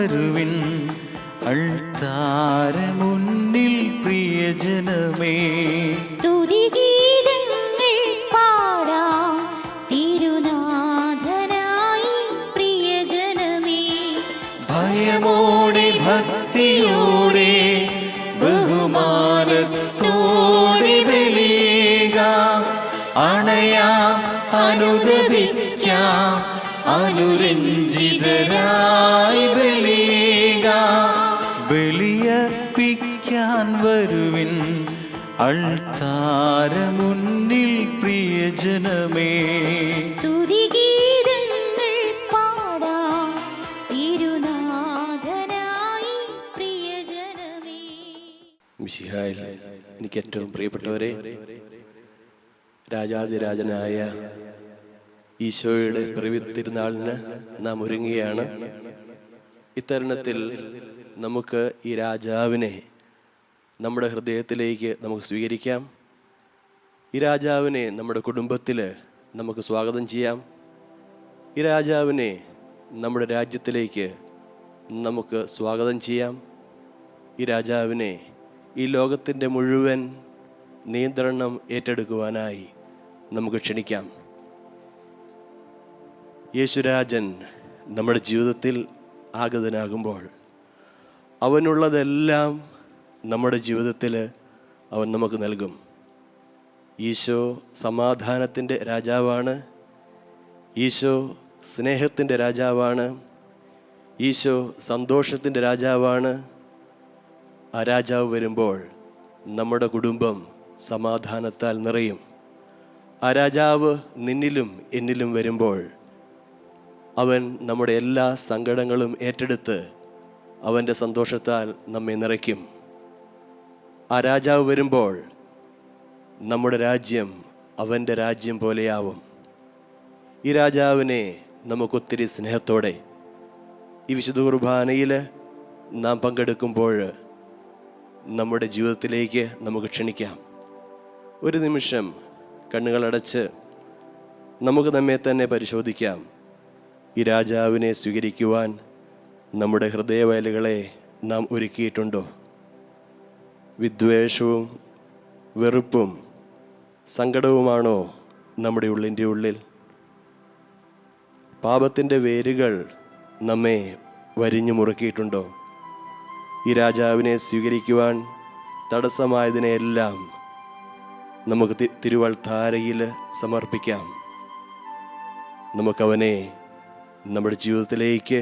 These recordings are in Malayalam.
വരുവിൻ അൾത്താര മുന്നിൽ പ്രിയജനമേ. സ്തുതിഗീതങ്ങൾ പാടാം തിരുനാഥനായി പ്രിയജനമേ. ഭയമോടെ ഭക്തിയോടെ ബഹുമാനത്തോടെ ബലിയേകാം, അണയാം അനുദപിക്കാം അനുരഞ്ജിതരായി ബലിയേകാം. ബലിയർപ്പിക്കാൻ വരുവിൻ അൾത്താര മുന്നിൽ പ്രിയജനമേ. സ്തുതിഗീതങ്ങൾ പാടാം തിരുനാഥനായി പ്രിയജനമേ. മിശിഹായിൽ എനിക്ക് ഏറ്റവും പ്രിയപ്പെട്ടവരെ, രാജാതിരാജനായ ഈശോയുടെ പിറവി തിരുനാളിന് നാം ഒരുങ്ങുകയാണ്. ഇത്തരുണത്തിൽ നമുക്ക് ഈ രാജാവിനെ നമ്മുടെ ഹൃദയത്തിലേക്ക് നമുക്ക് സ്വീകരിക്കാം. ഈ രാജാവിനെ നമ്മുടെ കുടുംബത്തിൽ നമുക്ക് സ്വാഗതം ചെയ്യാം. ഈ രാജാവിനെ നമ്മുടെ രാജ്യത്തിലേക്ക് നമുക്ക് സ്വാഗതം ചെയ്യാം. ഈ രാജാവിനെ ഈ ലോകത്തിൻ്റെ മുഴുവൻ നിയന്ത്രണം ഏറ്റെടുക്കുവാനായി നമുക്ക് ക്ഷണിക്കാം. യേശുരാജൻ നമ്മുടെ ജീവിതത്തിൽ ആഗതനാകുമ്പോൾ അവനുള്ളതെല്ലാം നമ്മുടെ ജീവിതത്തിൽ അവൻ നമുക്ക് നൽകും. ഈശോ സമാധാനത്തിൻ്റെ രാജാവാണ്. ഈശോ സ്നേഹത്തിൻ്റെ രാജാവാണ്. ഈശോ സന്തോഷത്തിൻ്റെ രാജാവാണ്. ആ രാജാവ് വരുമ്പോൾ നമ്മുടെ കുടുംബം സമാധാനത്താൽ നിറയും. ആ രാജാവ് നിന്നിലും എന്നിലും വരുമ്പോൾ അവൻ നമ്മുടെ എല്ലാ സങ്കടങ്ങളും ഏറ്റെടുത്ത് അവൻ്റെ സന്തോഷത്താൽ നമ്മെ നിറയ്ക്കും. ആ രാജാവ് വരുമ്പോൾ നമ്മുടെ രാജ്യം അവൻ്റെ രാജ്യം പോലെയാവും. ഈ രാജാവിനെ നമുക്കൊത്തിരി സ്നേഹത്തോടെ ഈ വിശുദ്ധ കുർബാനയിൽ നാം പങ്കെടുക്കുമ്പോൾ നമ്മുടെ ജീവിതത്തിലേക്ക് നമുക്ക് ക്ഷണിക്കാം. ഒരു നിമിഷം കണ്ണുകളടച്ച് നമുക്ക് നമ്മെ തന്നെ പരിശോധിക്കാം. ഈ രാജാവിനെ സ്വീകരിക്കുവാൻ നമ്മുടെ ഹൃദയവയലുകളെ നാം ഒരുക്കിയിട്ടുണ്ടോ? വിദ്വേഷവും വെറുപ്പും സങ്കടവുമാണോ നമ്മുടെ ഉള്ളിൻ്റെ ഉള്ളിൽ? പാപത്തിൻ്റെ വേരുകൾ നമ്മെ വരിഞ്ഞു മുറുക്കിയിട്ടുണ്ടോ? ഈ രാജാവിനെ സ്വീകരിക്കുവാൻ തടസ്സമായതിനെയെല്ലാം നമുക്ക് തിരുവൾത്താരയിൽ സമർപ്പിക്കാം. നമുക്കവനെ നമ്മുടെ ജീവിതത്തിലേക്ക്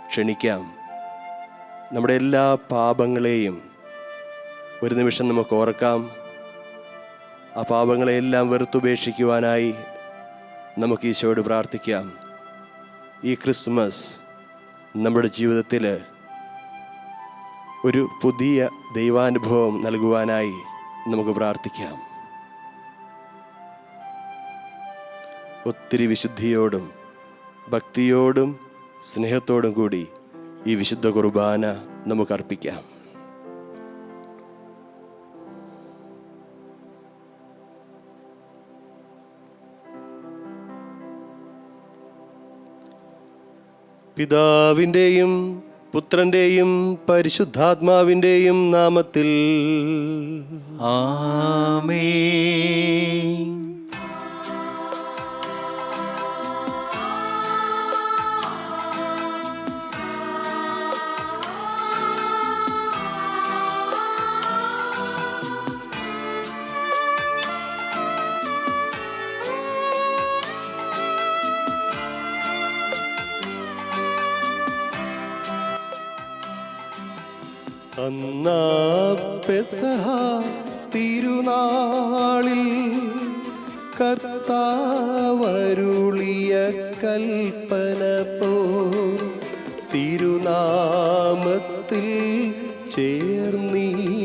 ക്ഷണിക്കാം. നമ്മുടെ എല്ലാ പാപങ്ങളെയും ഒരു നിമിഷം നമുക്ക് ഓർക്കാം. ആ പാപങ്ങളെയെല്ലാം വെറുത്തുപേക്ഷിക്കുവാനായി നമുക്ക് ഈശോയോട് പ്രാർത്ഥിക്കാം. ഈ ക്രിസ്മസ് നമ്മുടെ ജീവിതത്തിൽ ഒരു പുതിയ ദൈവാനുഭവം നൽകുവാനായി നമുക്ക് പ്രാർത്ഥിക്കാം. ഒത്തിരി വിശുദ്ധിയോടും ഭക്തിയോടും സ്നേഹത്തോടും കൂടി ഈ വിശുദ്ധ കുർബാന നമുക്ക് അർപ്പിക്കാം. പിതാവിൻ്റെയും പുത്രൻ്റെയും പരിശുദ്ധാത്മാവിൻ്റെയും നാമത്തിൽ ആമേൻ. അന്നാ പെസഹ തിരുനാളിൽ കർത്താവരുളിയ കൽപ്പന പോ തിരുനാമത്തിൽ ചേർന്നിടാം.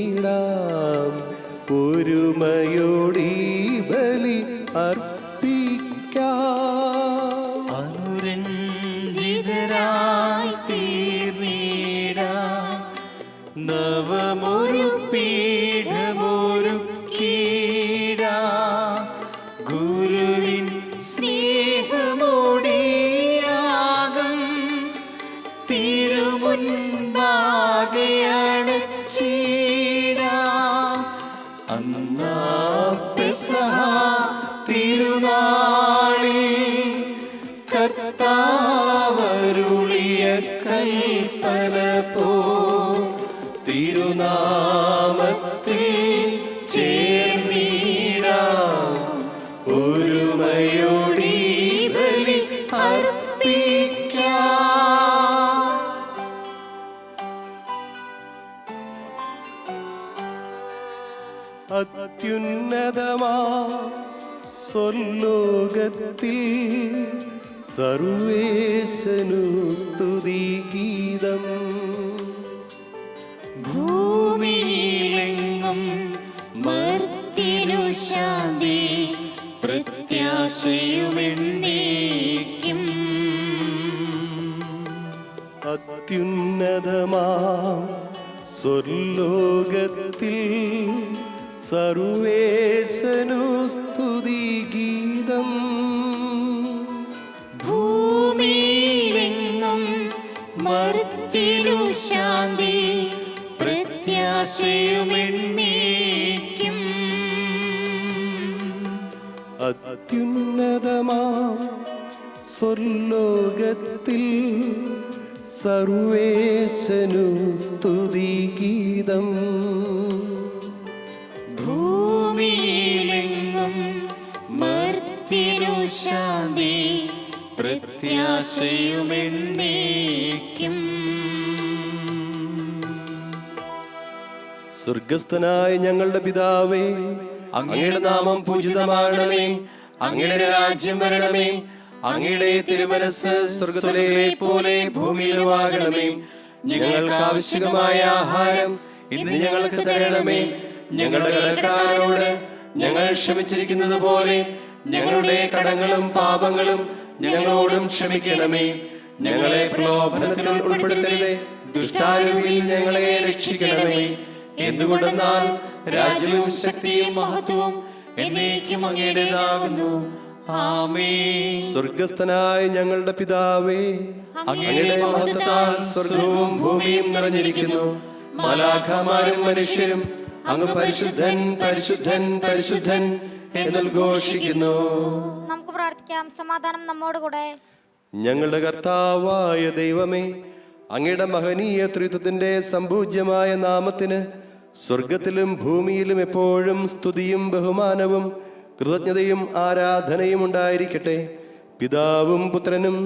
ഒരുമയോടി ബലി അർപ്പിക്കാം. അനുരഞ്ജിതരായി തീർന്നിടാം. നവമൊരു പീഠമൊരുക്കിടാം. ഗുരുവിൻ സ്നേഹമോടിയാകം തിരുമുൻപിൽ മുൻപാകെ അണച്ചിടാം. അന്നാ പെസഹ തിരുനാളിൽ കർത്താവരുളിയ കൽപ്പന പോ തിരുനാമത്തിൽ ചേർന്നിടാം. ഒരുമയോടി ബലി അർപ്പിക്കാം. അത്യുന്നതമാ സ്വർലോകത്തിൽ സർവേശനു സ്തുതിഗീതം. ഭൂമിയിലെങ്ങും മർത്യനു ശാന്തി പ്രത്യാശയുമെന്നേക്കും. അത്യുന്നതമാം സ്വർലോകത്തിൽ സർവേശനു സ്തുതിഗീതം. ഭൂമിയിലെങ്ങും മർത്യനു ശാന്തി പ്രത്യാശയുമെന്നേക്കും. അത്യുന്നതമാം സ്വർലോകത്തിൽ സർവേശനു സ്തുതിഗീതം. ഭൂമിയിലെങ്ങും മർത്യനു ശാന്തി പ്രത്യാശയുമെന്നേക്കും. സ്വർഗസ്ഥനായ ഞങ്ങളുടെ പിതാവേ, അങ്ങയുടെ നാമം പൂജിതമാകണമേ. അങ്ങയുടെ രാജ്യം വരണമേ. അങ്ങയുടെ തിരുമനസ് സ്വർഗത്തിലെ പോലെ ഭൂമിയിലുമാകണമേ. ഞങ്ങൾക്ക് ആവശ്യമായ ആഹാരം ഇന്ന് ഞങ്ങൾക്ക് തരണമേ. ഞങ്ങളുടെ കടക്കാരോട് ഞങ്ങൾ ക്ഷമിച്ചിരിക്കുന്നത് പോലെ ഞങ്ങളുടെ കടങ്ങളും പാപങ്ങളും ഞങ്ങളോടും ക്ഷമിക്കണമേ. ഞങ്ങളെ പ്രലോഭനത്തിൽ ഉൾപ്പെടുത്തരുതേ, ദുഷ്ടാരൂപിയിൽ ഞങ്ങളെ രക്ഷിക്കണമേ. എന്തുകൊണ്ടെന്നാൽ രാജ്യവും ശക്തിയും മഹത്വവും എന്നേക്കും അങ്ങയുടേതാകുന്നു. ആമേൻ. സ്വർഗസ്ഥനായ ഞങ്ങളുടെ പിതാവേ, അങ്ങയുടെ മഹത്വത്താൽ സ്വർഗവും ഭൂമിയും നിറഞ്ഞിരിക്കുന്നു. മാലാഖമാരും മനുഷ്യരും അങ്ങ് പരിശുദ്ധൻ പരിശുദ്ധൻ പരിശുദ്ധൻ എന്ന് ഘോഷിക്കുന്നു. നമുക്ക് പ്രാർത്ഥിക്കാം. സമാധാനം നമ്മോടുകൂടെ. ഞങ്ങളുടെ കർത്താവായ ദൈവമേ, അങ്ങയുടെ മഹനീയ ത്രിത്വത്തിന്റെ സംപൂജ്യമായ നാമത്തിന് സ്വർഗത്തിലും ഭൂമിയിലും എപ്പോഴും സ്തുതിയും ബഹുമാനവും കൃതജ്ഞതയും ആരാധനയും ഉണ്ടായിരിക്കട്ടെ. പിതാവും പുത്രനും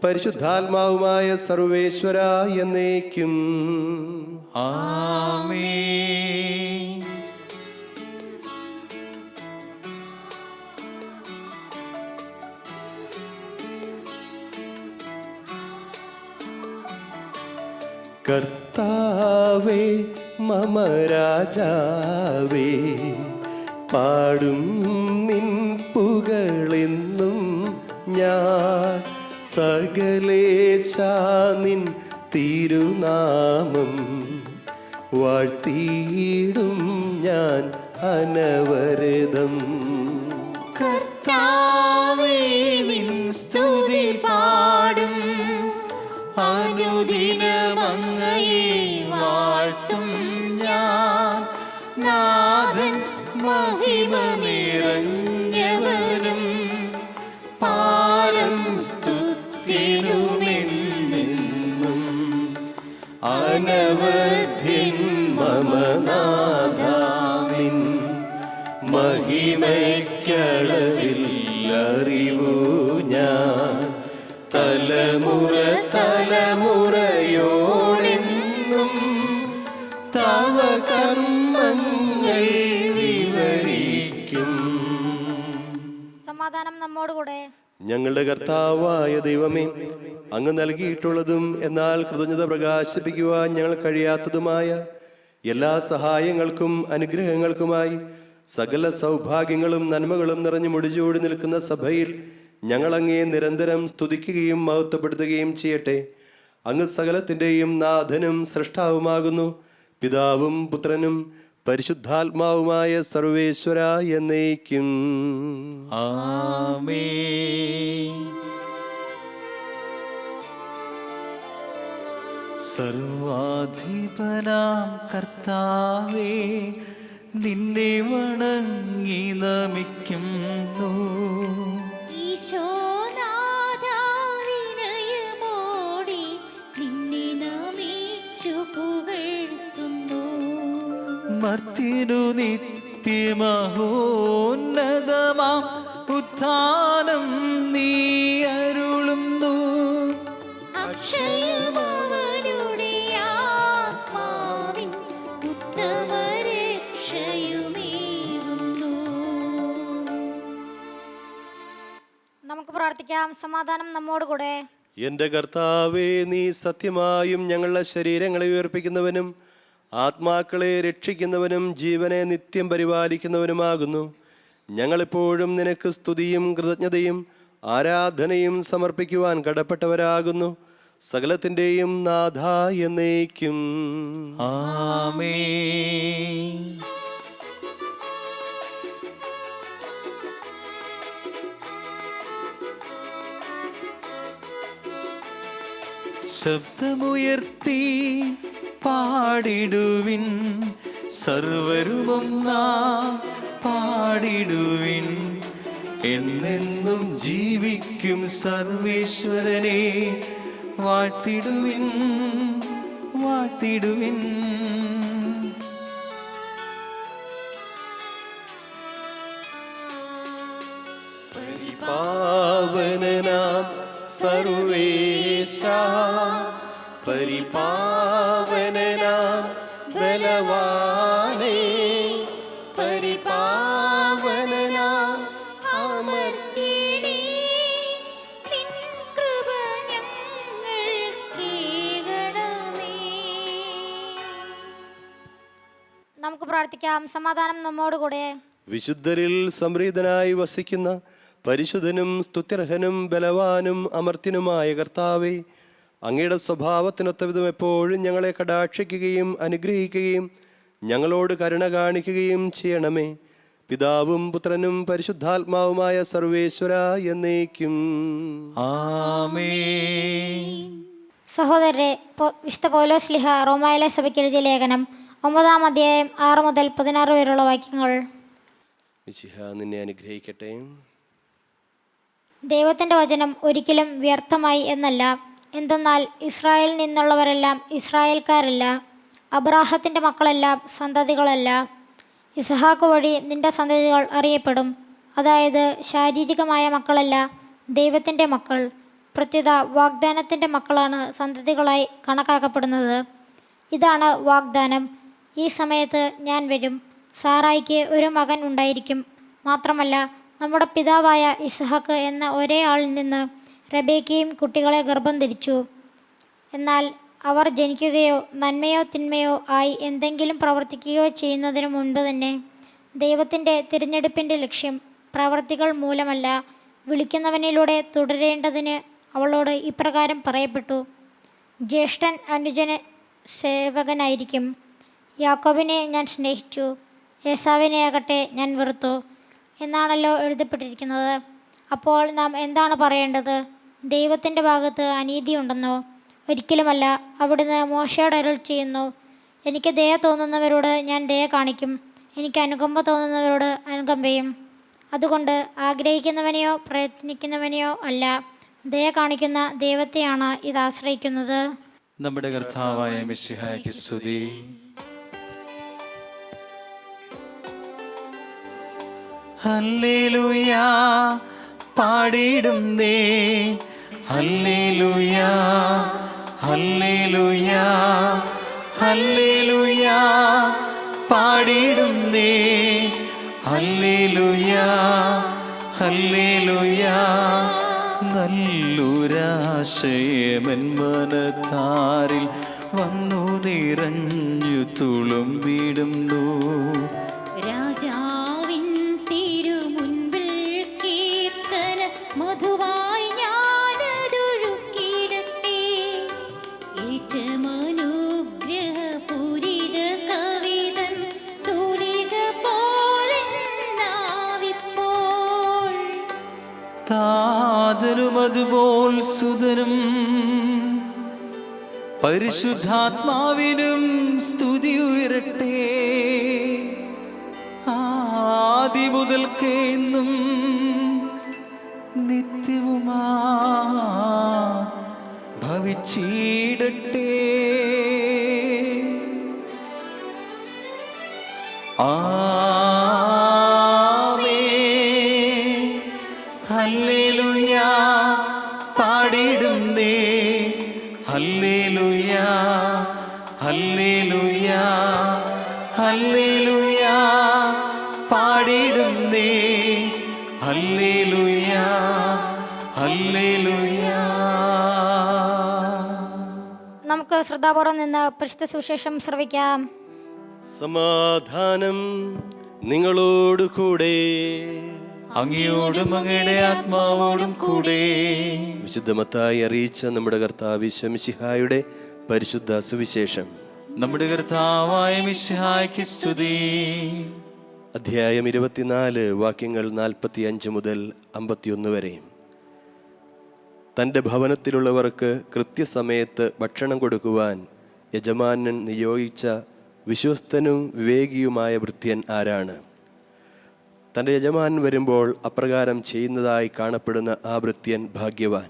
പരിശുദ്ധാത്മാവുമായ സർവേശ്വര എന്നേക്കും. ആമേൻ. കർത്താവേ മമ രാജാവേ, പാടും നിൻ പുകളെന്നും ഞാൻ. സകലേശാ നിൻ തിരുനാമം വാഴ്ത്തിയിടും ഞാൻ അനവരതം. കർത്താവേ നിൻ സ്തുതി പാടും, അനുദിനമങ്ങയെ വാഴ്ത്തും ഞാൻ. നാഥൻ മഹിമ നിറഞ്ഞവനും പാരം സ്തുത്യനുമെന്നും. അനവധ്യൻ മമ നാഥ നിൻ മഹിമയ്ക്കളവിൽ അറിവു ഞാൻ. തലമുറ തലമുറയോടെന്നും തവ കർമ്മങ്ങൾ വിവരിക്കും. സമാധാനം നമ്മോടുകൂടെ. ഞങ്ങളുടെ കർത്താവായ ദൈവമേ, അങ്ങ് നൽകിയിട്ടുള്ളതും എന്നാൽ കൃതജ്ഞത പ്രകാശിപ്പിക്കുവാൻ ഞങ്ങൾ കഴിയാത്തതുമായ എല്ലാ സഹായങ്ങൾക്കും അനുഗ്രഹങ്ങൾക്കുമായി സകല സൗഭാഗ്യങ്ങളും നന്മകളും നിറഞ്ഞു മുടിചൂടി നിൽക്കുന്ന സഭയിൽ ഞങ്ങൾ അങ്ങയെ നിരന്തരം സ്തുതിക്കുകയും മഹത്വപ്പെടുത്തുകയും ചെയ്യട്ടെ. അങ്ങ് സകലത്തിൻ്റെയും നാഥനും സൃഷ്ടാവുമാകുന്നു. പിതാവും പുത്രനും പരിശുദ്ധാത്മാവുമായ സർവേശ്വര എന്നേക്കും. ആമേൻ. സർവാധിപനാം കർത്താവേ, നിന്നെ വണങ്ങി നമിക്കുന്നു. ഈശോനാഥാ വിനയമോടെ നിന്നെ നമിച്ചു പുകഴ്ത്തുന്നു. മർത്യനു നിത്യമഹോന്നതമാം ഉത്ഥാനം നീ അരുളുന്നു. അക്ഷയമവനുടെ ആത്മാവിൻ ഉത്തമരക്ഷയുമേകുന്നു. നമുക്ക് പ്രാർത്ഥിക്കാം. സമാധാനം നമ്മോടുകൂടെ. എൻ്റെ കർത്താവേ, നീ സത്യമായും ഞങ്ങളുടെ ശരീരങ്ങളെ ഉയർപ്പിക്കുന്നവനും ആത്മാക്കളെ രക്ഷിക്കുന്നവനും ജീവനെ നിത്യം പരിപാലിക്കുന്നവനുമാകുന്നു. ഞങ്ങളെപ്പോഴും നിനക്ക് സ്തുതിയും കൃതജ്ഞതയും ആരാധനയും സമർപ്പിക്കുവാൻ കടപ്പെട്ടവരാകുന്നു. സകലത്തിൻ്റെയും നാഥ എന്നേക്കും ആമേൻ. ശബ്ദമുയർത്തി പാടിടുവിൻ, സർവരുമൊന്നാ പാടിടുവിൻ. എന്നെന്നും ജീവിക്കും സർവേശ്വരനെ വാഴ്ത്തിടുവിൻ, വാഴ്ത്തിടുവിൻ. പരിപാവനനാം സർവേശ, പരിപാവനനാം ബലവാനേ, പരിപാവനനാം അമർത്യനേ, നിൻ കൃപ ഞങ്ങൾക്കേകണമേ. നമുക്ക് പ്രാർത്ഥിക്കാം. സമാധാനം നമ്മോടുകൂടെ. വിശുദ്ധരിൽ സംപ്രീതനായി വസിക്കുന്ന പരിശുദ്ധനും സ്തുത്യർഹനും ബലവാനും അമർത്യനുമായ കർത്താവേ, അങ്ങയുടെ സ്വഭാവത്തിനൊത്ത വിധം എപ്പോഴും ഞങ്ങളെ കടാക്ഷിക്കുകയും അനുഗ്രഹിക്കുകയും ഞങ്ങളോട് കരുണ കാണിക്കുകയും ചെയ്യണമേ. പിതാവും പുത്രനും പരിശുദ്ധാത്മാവുമായ സർവേശ്വര എന്നേക്കും ആമേൻ. സഹോദരരെ, വിശുദ്ധ പൗലോസ് ശ്ലീഹ റോമായിലെ സഭയ്ക്ക് എഴുതിയ ലേഖനം 9-ാം അധ്യായം 6 മുതൽ 16 വരെയുള്ള വാക്യങ്ങൾ. മിശിഹ നിന്നെ അനുഗ്രഹിക്കട്ടെ. ദൈവത്തിൻ്റെ വചനം ഒരിക്കലും വ്യർത്ഥമായി എന്നല്ല. എന്തെന്നാൽ ഇസ്രായേലിൽ നിന്നുള്ളവരെല്ലാം ഇസ്രായേൽക്കാരല്ല, അബ്രാഹത്തിൻ്റെ മക്കളെല്ലാം സന്തതികളല്ല. ഇസഹാക്ക് വഴി നിന്റെ സന്തതികൾ അറിയപ്പെടും. അതായത് ശാരീരികമായ മക്കളല്ല, ദൈവത്തിൻ്റെ മക്കൾ. പ്രത്യുത വാഗ്ദാനത്തിൻ്റെ മക്കളാണ് സന്തതികളായി കണക്കാക്കപ്പെടുന്നത്. ഇതാണ് വാഗ്ദാനം: ഈ സമയത്ത് ഞാൻ വരും, സാറായിക്ക് ഒരു മകൻ ഉണ്ടായിരിക്കും. മാത്രമല്ല, നമ്മുടെ പിതാവായ ഇസഹാക്ക് എന്ന ഒരേ ആളിൽ നിന്ന് റബേക്കയും കുട്ടികളെ ഗർഭം ധരിച്ചു. എന്നാൽ അവർ ജനിക്കുകയോ നന്മയോ തിന്മയോ ആയി എന്തെങ്കിലും പ്രവർത്തിക്കുകയോ ചെയ്യുന്നതിനു മുൻപ് തന്നെ ദൈവത്തിൻ്റെ തിരഞ്ഞെടുപ്പിൻ്റെ ലക്ഷ്യം പ്രവർത്തികൾ മൂലമല്ല, വിളിക്കുന്നവനിലൂടെ തുടരേണ്ടതിന് അവളോട് ഇപ്രകാരം പറയപ്പെട്ടു: ജ്യേഷ്ഠൻ അനുജന് സേവകനായിരിക്കും. യാക്കോബിനെ ഞാൻ സ്നേഹിച്ചു, ഏസാവിനെ ആകട്ടെ ഞാൻ വെറുത്തു എന്നാണല്ലോ എഴുതപ്പെട്ടിരിക്കുന്നത്. അപ്പോൾ നാം എന്താണ് പറയേണ്ടത്? ദൈവത്തിൻ്റെ ഭാഗത്ത് അനീതിയുണ്ടെന്നോ? ഒരിക്കലുമല്ല. അവിടുന്ന് മോശയോട് അരുൾ ചെയ്യുന്നു: എനിക്ക് ദയ തോന്നുന്നവരോട് ഞാൻ ദയ കാണിക്കും, എനിക്ക് അനുകമ്പ തോന്നുന്നവരോട് അനുകമ്പയും. അതുകൊണ്ട് ആഗ്രഹിക്കുന്നവനെയോ പ്രയത്നിക്കുന്നവനെയോ അല്ല, ദയ കാണിക്കുന്ന ദൈവത്തെയാണ് ഇത് ആശ്രയിക്കുന്നത്. നമ്മുടെ കർത്താവായ മിശിഹായ്ക്ക് സ്തുതി. ഹല്ലേലൂയാ പാടിടുന്നേ, ഹല്ലേലൂയാ ഹല്ലേലൂയാ ഹല്ലേലൂയാ പാടിടുന്നേ, ഹല്ലേലൂയാ ഹല്ലേലൂയാ. നല്ലൊരാശയമൻ മനത്താരിൽ വന്നു നിറഞ്ഞു തുളുമ്പിടുന്നു. രാജാവിൻ തിരുമുൻപിൽ കീർത്തന മധുവായി ഞാനതൊഴുക്കിടട്ടെ. ഏറ്റമനുഗ്രഹപൂരിത കവിതൻ തൂലിക പോലെന്നാവിപ്പോൾ. താതനും അതുപോൽ സുതനും പരിശുദ്ധാത്മാവിനും സ്തുതി ഉയരട്ടെ, ആദി മുതൽക്കേ എന്നും നിത്യവുമാ ഭവിച്ചിടട്ടെ. ആമേൻ. ഹല്ലേലൂയ പാടിടുന്നേ, ഹല്ലേലൂയ ഹല്ലേലൂയ ഹല്ലേലൂയ പാടിടുന്നേ, ഹല്ലേലൂയ ഹല്ലേലൂയ. നമുക്ക് ശ്രദ്ധാപൂർവം നിന്ന് പരിശുദ്ധ സുവിശേഷം ശ്രവിക്കാം. സമാധാനം നിങ്ങളോട് കൂടെ, അങ്ങയോടും അങ്ങയുടെ ആത്മാവോടും കൂടെ. വിശുദ്ധ മത്തായി അറിയിച്ച നമ്മുടെ കർത്താവ് മിശിഹായുടെ പരിശുദ്ധ സുവിശേഷം. നമ്മുടെ കർത്താവായ മിശിഹായ്ക്ക് സ്തുതി. അധ്യായം 24 വാക്യങ്ങൾ 45 മുതൽ 51 വരെ. തൻ്റെ ഭവനത്തിലുള്ളവർക്ക് കൃത്യസമയത്ത് ഭക്ഷണം കൊടുക്കുവാൻ യജമാനൻ നിയോഗിച്ച വിശ്വസ്തനും വിവേകിയുമായ ഭൃത്യൻ ആരാണ്? തൻ്റെ യജമാനൻ വരുമ്പോൾ അപ്രകാരം ചെയ്യുന്നതായി കാണപ്പെടുന്ന ആ ഭൃത്യൻ ഭാഗ്യവാൻ.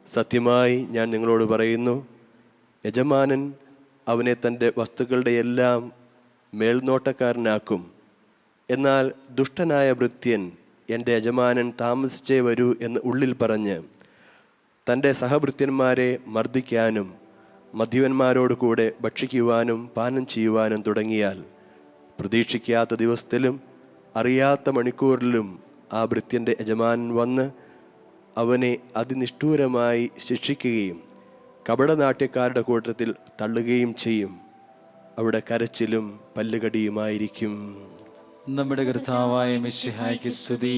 സത്യമായി ഞാൻ നിങ്ങളോട് പറയുന്നു, യജമാനൻ അവനെ തൻ്റെ വസ്തുക്കളുടെ എല്ലാം മേൽനോട്ടക്കാരനാക്കും. എന്നാൽ ദുഷ്ടനായ ഭൃത്യൻ എൻ്റെ യജമാനൻ താമസിച്ചേ വരൂ എന്ന് ഉള്ളിൽ പറഞ്ഞ് തൻ്റെ സഹഭൃത്യന്മാരെ മർദ്ദിക്കാനും മദ്യപന്മാരോട് കൂടെ ഭക്ഷിക്കുവാനും പാനം ചെയ്യുവാനും തുടങ്ങിയാൽ പ്രതീക്ഷിക്കാത്ത ദിവസത്തിലും അറിയാത്ത മണിക്കൂറിലും ആ ഭൃത്യൻ്റെ യജമാനൻ വന്ന് അവനെ അതിനിഷ്ഠൂരമായി ശിക്ഷിക്കുകയും കപടനാട്യക്കാരുടെ കൂട്ടത്തിൽ തള്ളുകയും ചെയ്യും. അവിടെ കരച്ചിലും പല്ലുകടിയുമായിരിക്കും. നമ്മുടെ കർത്താവായ മിശിഹായ്ക്ക് സ്തുതി.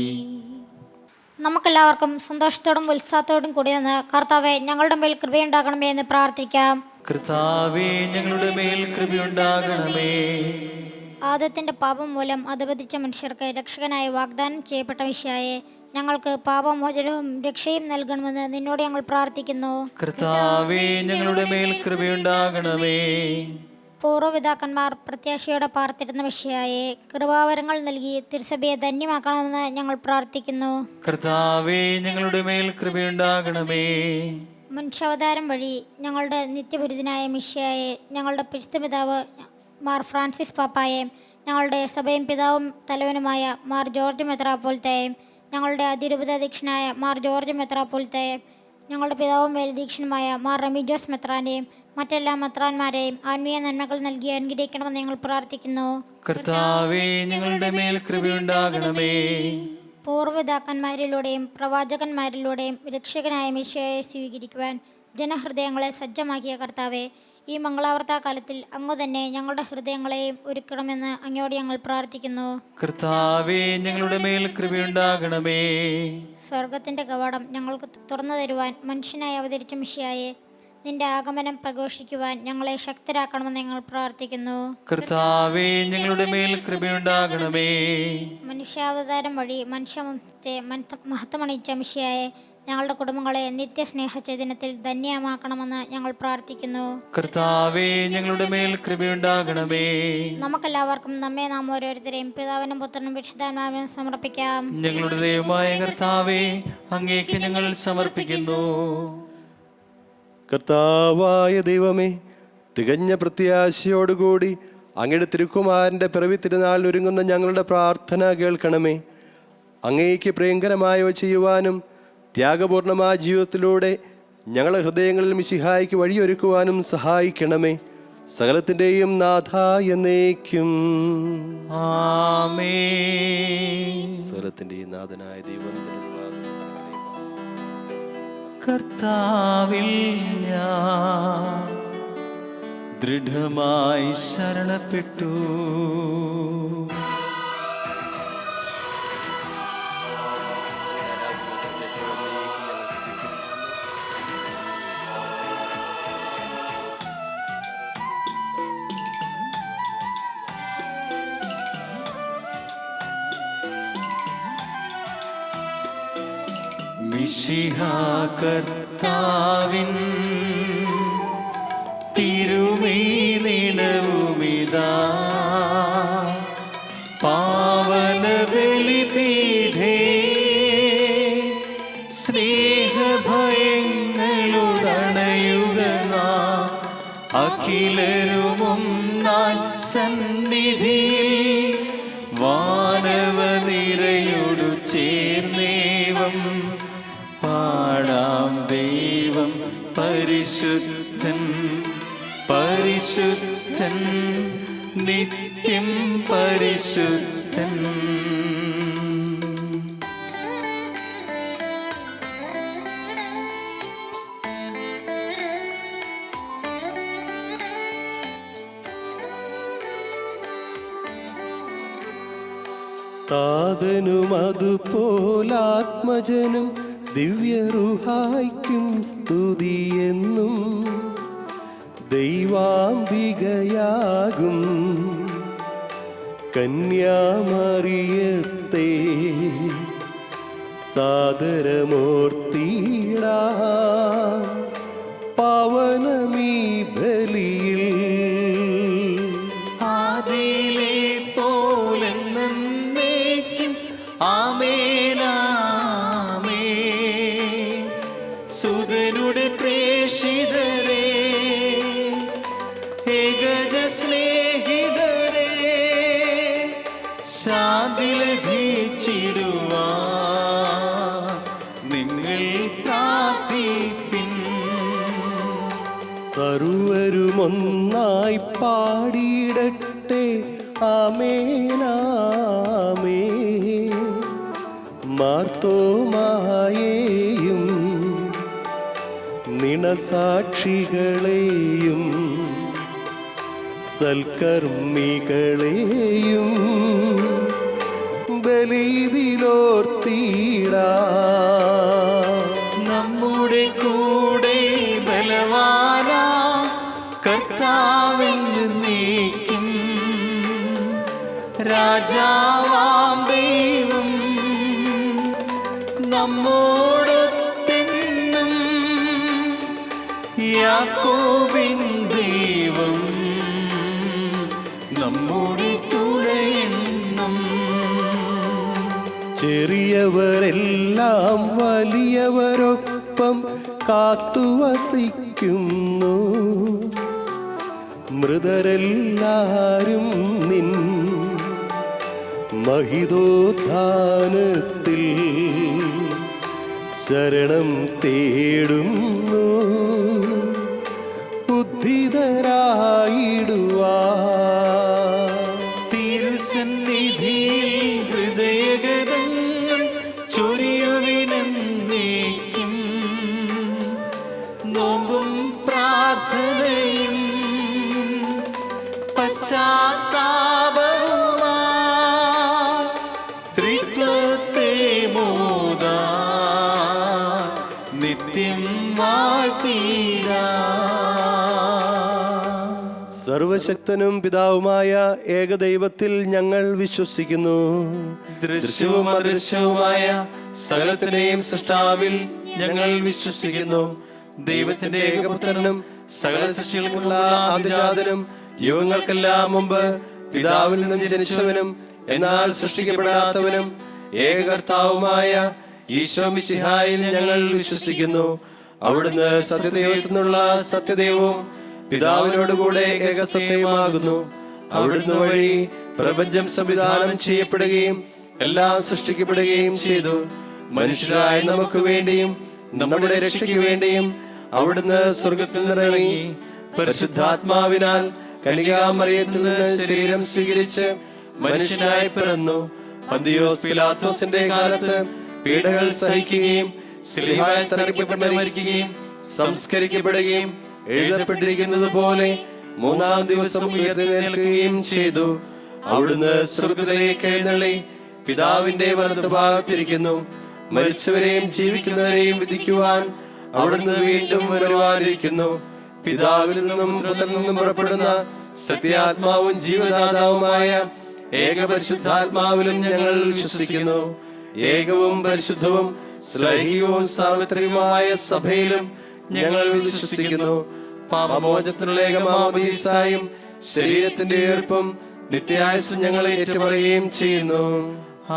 നമുക്കെല്ലാവർക്കും സന്തോഷത്തോടും ഉത്സാഹത്തോടും കൂടി നിന്ന് കർത്താവെ ഞങ്ങളുടെ മേൽ കൃപയുണ്ടാകണമേ എന്ന് പ്രാർത്ഥിക്കാം. കർത്താവേ, ഞങ്ങളുടെ മേൽ കൃപയുണ്ടാകണമേ. ആദത്തിന്റെ പാപം മൂലം അധപതിച്ച മനുഷ്യർക്ക് രക്ഷകനായി വാഗ്ദാനം ചെയ്യപ്പെട്ട മിശിഹായെ, ഞങ്ങൾക്ക് പാപമോചനവും രക്ഷയും നൽകണമെന്ന് നിന്നോട് ഞങ്ങൾ പ്രാർത്ഥിക്കുന്നു. കർത്താവേ, ഞങ്ങളുടെ മേൽ കൃപയുണ്ടാകണമേ. പൂർവ്വപിതാക്കന്മാർ പ്രത്യാശയോടെ പാർത്തിരുന്ന മിശിഹായെ, കൃപാവരങ്ങൾ നൽകി തിരുസഭയെ ധന്യമാക്കണമെന്ന് ഞങ്ങൾ പ്രാർത്ഥിക്കുന്നു. കർത്താവേ, ഞങ്ങളുടെ മേൽ കൃപയുണ്ടാകണമേ. മനുഷ്യാവതാരം വഴി ഞങ്ങളുടെ നിത്യപുരിതനായ മിശിഹായെ, ഞങ്ങളുടെ പരിശുദ്ധ പിതാവ് മാർ ഫ്രാൻസിസ് പാപ്പായെയും ഞങ്ങളുടെ സഭയും പിതാവും തലവനുമായ മാർ ജോർജ് മെത്രാപ്പോലത്തെയും ഞങ്ങളുടെ അതിരൂപതാധ്യക്ഷനായ മാർ ജോർജ് മെത്രാപ്പോലത്തെയും ഞങ്ങളുടെ പിതാവും മേലധ്യക്ഷനുമായ മാർ റമീജോസ് മെത്രാനെയും മറ്റെല്ലാ മെത്രാന്മാരെയും ആത്മീയ നന്മകൾ നൽകി അനുഗ്രഹിക്കണമെന്ന് ഞങ്ങൾ പ്രാർത്ഥിക്കുന്നു. കർത്താവേ, ഞങ്ങളുടെ മേൽ കൃപയുണ്ടാകണമേ. പൂർവ്വപിതാക്കന്മാരിലൂടെയും പ്രവാചകന്മാരിലൂടെയും രക്ഷകനായ മിശിഹായെ സ്വീകരിക്കുവാൻ ജനഹൃദയങ്ങളെ സജ്ജമാക്കിയ കർത്താവെ, ഈ മംഗളാവർത്ത കാലത്തിൽ അങ്ങ് തന്നെ ഞങ്ങളുടെ ഹൃദയങ്ങളെയും ഒരുക്കണമെന്ന് അങ്ങയോട് ഞങ്ങൾ പ്രാർത്ഥിക്കുന്നു. കർത്താവേ, ഞങ്ങളുടെ മേൽ കൃപയുണ്ടാകണമേ. സ്വർഗത്തിന്റെ കവാടം ഞങ്ങൾക്ക് തുറന്നു തരുവാൻ മനുഷ്യനായി അവതരിച്ച മിശിഹായെ, നിന്റെ ആഗമനം പ്രഘോഷിക്കുവാൻ ഞങ്ങളെ ശക്തരാക്കണമെന്ന് ഞങ്ങൾ പ്രാർത്ഥിക്കുന്നു. കർത്താവേ, ഞങ്ങളുടെ മേൽ കൃപയുണ്ടാകണമേ. മനുഷ്യാവതാരം വഴി മനുഷ്യവംശത്തെ മഹത്വമണിയിച്ച മിശിഹായെ, ഞങ്ങളുടെ കുടുംബങ്ങളെ നിത്യസ്നേഹ ചൈതന്യത്തിൽ ധന്യമാക്കണമെന്ന് ഞങ്ങൾ പ്രാർത്ഥിക്കുന്നു. കർത്താവേ, ഞങ്ങളുടെ മേൽ കൃപയുണ്ടാകണമേ. നമുക്കെല്ലാവർക്കും നമ്മെ നാം ഓരോരുത്തരെയും പിതാവിനും പുത്രനും പരിശുദ്ധാത്മാവിനും സമർപ്പിക്കാം. ഞങ്ങളുടെ ദൈവമായ കർത്താവേ, അങ്ങേക്ക് ഞങ്ങൾ സമർപ്പിക്കുന്നു. കർത്താവായ ദൈവമേ, തികഞ്ഞ പ്രത്യാശയോടുകൂടി അങ്ങയുടെ തിരുക്കുമാരൻ്റെ പിറവി തിരുനാൾ ഒരുങ്ങുന്ന ഞങ്ങളുടെ പ്രാർത്ഥന കേൾക്കണമേ. അങ്ങേക്ക് പ്രിയങ്കരമായവ ചെയ്യുവാനും ത്യാഗപൂർണമായ ജീവിതത്തിലൂടെ ഞങ്ങളുടെ ഹൃദയങ്ങളിൽ മിശിഹായ്ക്ക് വഴിയൊരുക്കുവാനും സഹായിക്കണമേ. സകലത്തിൻ്റെയും നാഥ എന്നേക്കും ആമേൻ. സകലത്തിൻ്റെയും നാഥനായ ദൈവം കർത്താവിൽ ഞാൻ ദൃഢമായി ശരണപ്പെട്ടു. മിശിഹാ കർത്താവിൻ ഈ നിണവുമിതാ പാവന ബലിപീഠേ സ്നേഹഭയങ്ങളുടണയുക നാം അഖിലരുമൊന്നായി സന്നിധിയിൽ വാനവനിരയോടു ചേർന്നേവം പാടാം ദൈവം പരിശുദ്ധൻ പരിശുദ്ധൻ നിത്യം പരിശുദ്ധൻ. താതനും അതുപോലാത്മജനും ദിവ്യറുഹായ്ക്കും സ്തുതിയെന്നും ദൈവാംബികയാകും കന്യാമറിയത്തെ സാദരമൂർത്തിയിടാം പാവനമീ ബലിയിൽ. ആദിയിലെ പോലെന്നേക്കും ആമേനാമേ. സുതനുടെ പ്രേഷിതരേ ഏകജ സ്നേഹിതരേ ശാന്തി ലഭിച്ചിടുവാ നിങ്ങൾ പ്രാർത്ഥിപ്പിൻ. സർവരുമൊന്നായി പാടിയിടട്ടെ ആമേനാമേ. മാർത്തോമായേയും നിണസാക്ഷികളെയും സൽക്കർമ്മികളെയും ബലിയിലോർത്തിടാം. നമ്മുടെ കൂടെ ബലവാന കർത്താവെന്ന് നീക്കും രാജാവാം ദൈവം നമ്മോടൊത്തെന്നും യാക്കോബിൻ ദൈവം നമ്മുടെ തുണയെന്നും. ചെറിയവരെല്ലാം വലിയവരൊപ്പം കാത്തുവസിക്കുന്നു. മൃതരെല്ലാരും നിൻ മഹിതോത്ഥാനത്തിൽ ശരണം തേടുന്നു. ഉദ്ധിതരായിടുവാ തിരുസന്നിധിയിൽ ഹൃദയഗതങ്ങൾ ചൊരിയുവിനെന്നേക്കും നോമ്പും പ്രാർത്ഥനയും പശ്ചാത്താപവുമാ ത്രിത്വത്തെ മോദാ നിത്യം വാഴ്ത്തിടാ. സർവശക്തനും പിതാവുമായ ഏകദൈവത്തിൽ ഞങ്ങൾ വിശ്വസിക്കുന്നു. ദൃശ്യവും അദൃശ്യവുമായ സകലത്തിന്റെയും സൃഷ്ടാവിൽ ഞങ്ങൾ വിശ്വസിക്കുന്നു. ദൈവത്തിന്റെ ഏകപുത്രനും സകല സൃഷ്ടികൾക്കുള്ള ആദിജാതനും യുഗങ്ങൾക്കെല്ലാം മുമ്പ് പിതാവിൽ നിന്നും ജനിച്ചവനും എന്നാൽ സൃഷ്ടിക്കപ്പെടാത്തവനും ഏകകർത്താവുമായ ഈശോ മിശിഹായിൽ ഞങ്ങൾ വിശ്വസിക്കുന്നു. അവിടുന്ന് സത്യദൈവത്തിനുള്ള സത്യദൈവവും പിതാവിനോടുകൂടെ ഏകസത്യമാകുന്നു. അവിടുന്ന് വഴി പ്രപഞ്ചം സംവിധാനം ചെയ്യപ്പെടുകയും എല്ലാം സൃഷ്ടിക്കപ്പെടുകയും ചെയ്തു. മനുഷ്യരായ നമുക്ക് വേണ്ടിയും നമ്മുടെ രക്ഷയ്ക്ക് വേണ്ടിയും അവിടുന്ന് സ്വർഗത്തിൽ നിന്നിറങ്ങി പരിശുദ്ധാത്മാവിനാൽ കന്യകാമറിയത്തിൽ നിന്ന് ശരീരം സ്വീകരിച്ച് മനുഷ്യനായി പിറന്നു. പന്തിയോസ് പിലാത്തോസിന്റെ കാലത്ത് പീഡകൾ സഹിക്കുകയും സിലുവായിൽ തറയ്ക്കപ്പെട്ട് മരിക്കുകയും സംസ്കരിക്കപ്പെടുകയും എഴുതപ്പെട്ടിരിക്കുന്നത് പോലെ മൂന്നാം ദിവസം ഉയർത്തെഴുന്നേൽക്കുകയും ചെയ്തു. അവിടുന്ന് സ്വർഗ്ഗത്തിലേക്ക് എഴുന്നള്ളി പിതാവിന്റെ വലത്തുഭാഗത്തിരിക്കുന്നു. മരിച്ചവരെയും ജീവിക്കുന്നവരെയും വിധിക്കുവാൻ അവിടുന്ന് വീണ്ടും വരുവാനിരിക്കുന്നു. പിതാവിൽ നിന്നും പുത്രനിൽ നിന്നും പുറപ്പെടുന്ന സത്യാത്മാവും ജീവദാതാവുമായ ഏകപരിശുദ്ധാത്മാവിലും ഞങ്ങൾ വിശ്വസിക്കുന്നു. ഏകവും പരിശുദ്ധവും ശ്ലൈഹികവും സാർവത്രികവുമായ സഭയിലും ഞങ്ങൾ വിശ്വസിക്കുന്നു. പാപമോചനത്തിനുള്ള ഏകമാമോദീസായും ശരീരത്തിന്റെ ഉയർപ്പും നിത്യായുസ്സും ഞങ്ങൾ ഏറ്റുപറയുകയും ചെയ്യുന്നു.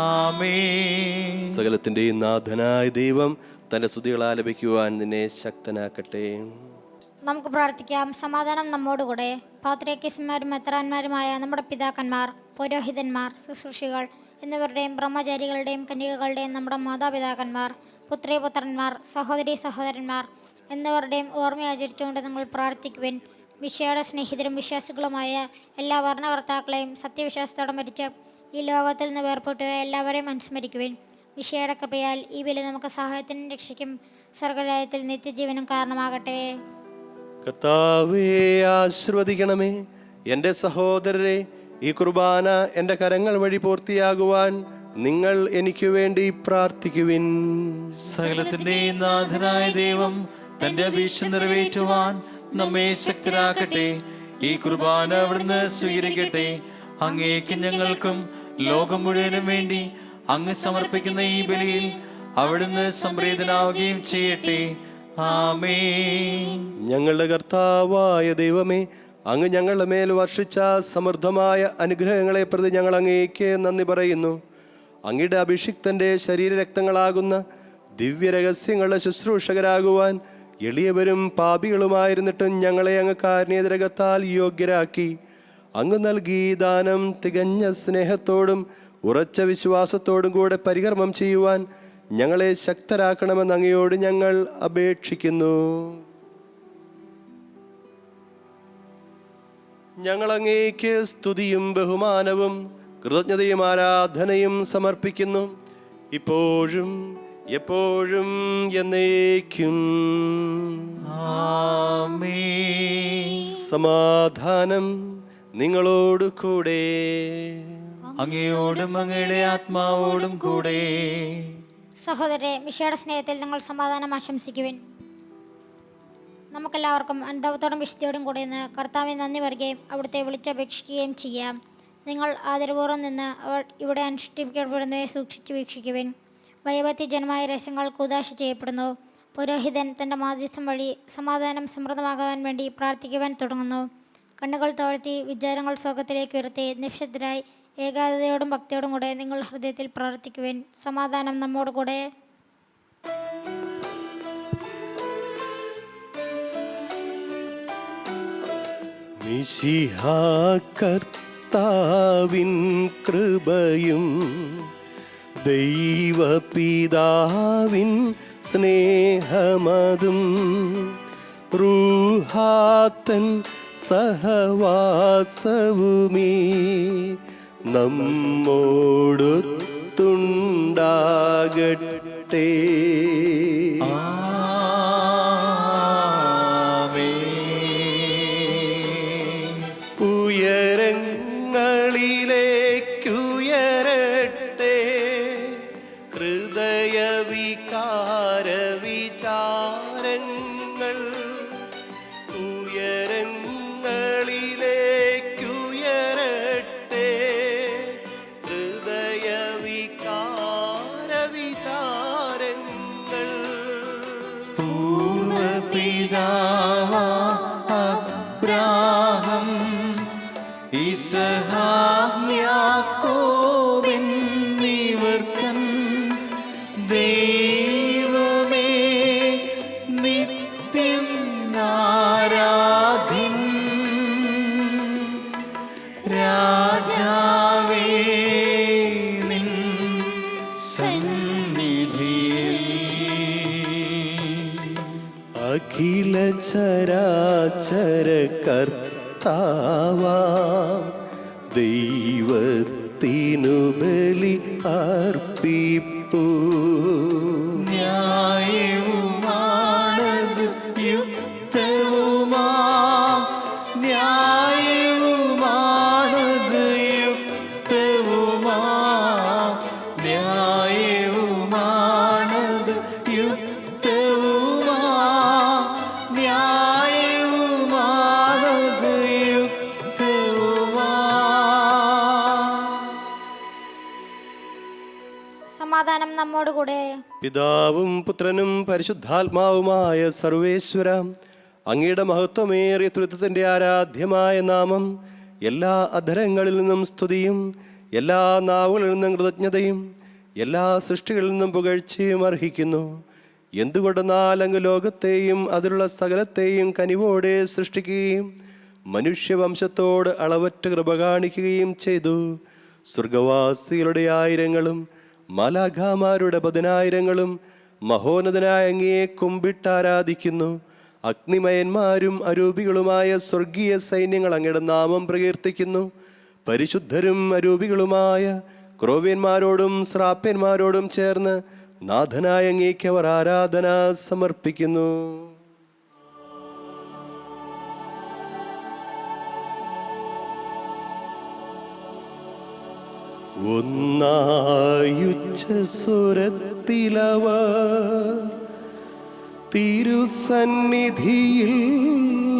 ആമേൻ. സകലത്തിന്റെയും നാഥനായ ദൈവം തന്റെ സ്തുതികൾ ആലപിക്കുവാൻ നിന്നെ ശക്തനാക്കട്ടെ. നമുക്ക് പ്രാർത്ഥിക്കാം. സമാധാനം നമ്മോടുകൂടെ. പാത്രിയർക്കീസുമാരും മെത്രാന്മാരുമായ നമ്മുടെ പിതാക്കന്മാർ, പുരോഹിതന്മാർ, ശുശ്രൂഷികൾ എന്നിവരുടെയും ബ്രഹ്മചാരികളുടെയും കന്യകകളുടെയും നമ്മുടെ മാതാപിതാക്കന്മാർ, പുത്രീപുത്രന്മാർ, സഹോദരീ സഹോദരന്മാർ എന്നിവരുടെയും ഓർമ്മയാചരിച്ചുകൊണ്ട് നിങ്ങൾ പ്രാർത്ഥിക്കുവിൻ. മിശിഹായുടെ സ്നേഹിതരും വിശ്വാസികളുമായ എല്ലാ വർണ്ണകർത്താക്കളെയും സത്യവിശ്വാസത്തോടെ മരിച്ച് ഈ ലോകത്തിൽ നിന്ന് വേർപെട്ടു എല്ലാവരെയും അനുസ്മരിക്കുവിൻ. മിശിഹായുടെ കൃപയാൽ ഈ ബലി നമുക്ക് സഹായത്തിനും രക്ഷയ്ക്കും സ്വർഗരാജ്യത്തിൽ നിത്യജീവനും കാരണമാകട്ടെ. കർത്താവേ, ആശീർവദിക്കണമേ. എൻ്റെ സഹോദരരെ, ഈ കുർബാന എൻ്റെ കരങ്ങൾ വഴി പൂർത്തിയാകുവാൻ നിങ്ങൾ എനിക്ക് വേണ്ടി പ്രാർത്ഥിക്കുവിൻ. സകലത്തിന്റെയും നാഥനായ ദൈവം തന്റെ അപേക്ഷ നിറവേറ്റുവാൻ നമ്മെ ശക്തരാക്കട്ടെ. ഈ കുർബാന അവിടുന്ന് സ്വീകരിക്കട്ടെ. അങ്ങേക്ക് ഞങ്ങൾക്കും ലോകം മുഴുവനും വേണ്ടി അങ്ങ് സമർപ്പിക്കുന്ന ഈ ബലിയിൽ അവിടുന്ന് സംപ്രീതനാവുകയും ചെയ്യട്ടെ. ആമേൻ. ഞങ്ങളുടെ കർത്താവായ ദൈവമേ, അങ്ങ് ഞങ്ങളുടെ മേൽ വർഷിച്ച സമൃദ്ധമായ അനുഗ്രഹങ്ങളെ പ്രതി ഞങ്ങൾ അങ്ങേക്ക് നന്ദി പറയുന്നു. അങ്ങയുടെ അഭിഷിക്തൻ്റെ ശരീരരക്തങ്ങളാകുന്ന ദിവ്യരഹസ്യങ്ങളുടെ ശുശ്രൂഷകരാകുവാൻ എളിയവരും പാപികളുമായിരുന്നിട്ടും ഞങ്ങളെ അങ്ങ് കാരുണ്യരകത്താൽ യോഗ്യരാക്കി. അങ്ങ് നൽകി ദാനം തികഞ്ഞ സ്നേഹത്തോടും ഉറച്ച വിശ്വാസത്തോടും കൂടെ പരികർമ്മം ചെയ്യുവാൻ ഞങ്ങളെ ശക്തരാക്കണമെന്ന് അങ്ങയോട് ഞങ്ങൾ അപേക്ഷിക്കുന്നു. ഞങ്ങൾ അങ്ങേക്ക് സ്തുതിയും ബഹുമാനവും കൃതജ്ഞതയും ആരാധനയും സമർപ്പിക്കുന്നു, ഇപ്പോഴും എപ്പോഴും എന്നേക്കും. ആമേൻ. സമാധാനം നിങ്ങളോടു കൂടെ. അങ്ങയോടും അങ്ങയുടെ ആത്മാവോടും കൂടെ. സഹോദരരെ, മിശിഹായുടെ സ്നേഹത്തിൽ നിങ്ങൾ സമാധാനം ആശംസിക്കുവിൻ. നമുക്കെല്ലാവർക്കും അനുതാപത്തോടും വിശുദ്ധിയോടും കൂടെ നിന്ന് കർത്താവിനെ നന്ദി പറയുകയും അവിടുത്തെ വിളിച്ചപേക്ഷിക്കുകയും ചെയ്യാം. നിങ്ങൾ ആദരപൂർവ്വം നിന്ന് ഇവിടെ അനുഷ്ഠിക്കപ്പെടുന്നവയെ സൂക്ഷിച്ചു വീക്ഷിക്കുവിൻ. ഭയഭക്തിജനമായ രഹസ്യങ്ങൾ കൂദാശ ചെയ്യപ്പെടുന്നു. പുരോഹിതൻ തൻ്റെ മാധ്യസ്ഥം വഴി സമാധാനം സമൃദ്ധമാകാൻ വേണ്ടി പ്രാർത്ഥിക്കുവാൻ തുടങ്ങുന്നു. കണ്ണുകൾ താഴ്ത്തി വിചാരങ്ങൾ സ്വർഗത്തിലേക്ക് ഉയർത്തി നിശബ്ദരായി ഏകാഗ്രതയോടും ഭക്തിയോടും കൂടെ നിങ്ങൾ ഹൃദയത്തിൽ പ്രാർത്ഥിക്കുവിൻ. സമാധാനം നമ്മോട് കൂടെ. മിശിഹാ കർത്താവിൻ കൃപയും ദൈവപിതാവിൻ സ്നേഹമതും റൂഹാത്തൻ സഹവാസവുമീ നമ്മോടൊത്തുണ്ടാകട്ടെ. ഉയരങ്ങളിലേക്കുയരട്ടെ ഹൃദയവികാര വിചാരങ്ങൾ. ഉയരങ്ങളിലേക്കുയരട്ടെ ഹൃദയവികാര വിചാരങ്ങൾ. അബ്രാഹം ഇസ്ഹാക്ക് യാക്കോബ് എന്നിവർക്കൻ ദൈവമേ നിത്യം ആരാധ്യൻ. രാജാവേ നിൻ സന്നിധിയിൽ അഖില ചരാചര കർത്താവാം ദൈവത്തിനു ബലി അർപ്പിപ്പൂ. ന്യായവുമാണത് യുക്തവുമാ, ന്യായവുമാണത് യുക്തവുമാ, ന്യായവുമാണത് യുക്തവുമാ, ന്യായവുമാണത് യുക്തവുമാ. സമാധാനം നമ്മോടുകൂടെ. പിതാവും പുത്രനും പരിശുദ്ധാത്മാവുമായ സർവേശ്വര, അങ്ങയുടെ മഹത്വമേറിയ ത്രിത്വത്തിൻ്റെ ആരാധ്യമായ നാമം എല്ലാ അധരങ്ങളിൽ നിന്നും സ്തുതിയും എല്ലാ നാവുകളിൽ നിന്നും കൃതജ്ഞതയും എല്ലാ സൃഷ്ടികളിൽ നിന്നും പുകഴ്ചയും അർഹിക്കുന്നു. എന്തുകൊണ്ടെന്നാൽ അങ്ങ് ലോകത്തെയും അതിലുള്ള സകലത്തെയും കനിവോടെ സൃഷ്ടിക്കുകയും മനുഷ്യവംശത്തോട് അളവറ്റ കൃപ കാണിക്കുകയും ചെയ്തു. സ്വർഗവാസികളുടെ ആയിരങ്ങളും മാലാഖമാരുടെ 10,000ങ്ങളും മഹോന്നതനായ അങ്ങയെ കുമ്പിട്ടാരാധിക്കുന്നു. അഗ്നിമയന്മാരും അരൂപികളുമായ സ്വർഗീയ സൈന്യങ്ങൾ അങ്ങയുടെ നാമം പ്രകീർത്തിക്കുന്നു. പരിശുദ്ധരും അരൂപികളുമായ ക്രോവ്യന്മാരോടും ശ്രാപ്യന്മാരോടും ചേർന്ന് നാഥനായ അങ്ങേക്ക് അവർ ആരാധന സമർപ്പിക്കുന്നു. ഒന്നായുച്ചസ്വരത്തിലവർ തിരുസന്നിധിയിൽ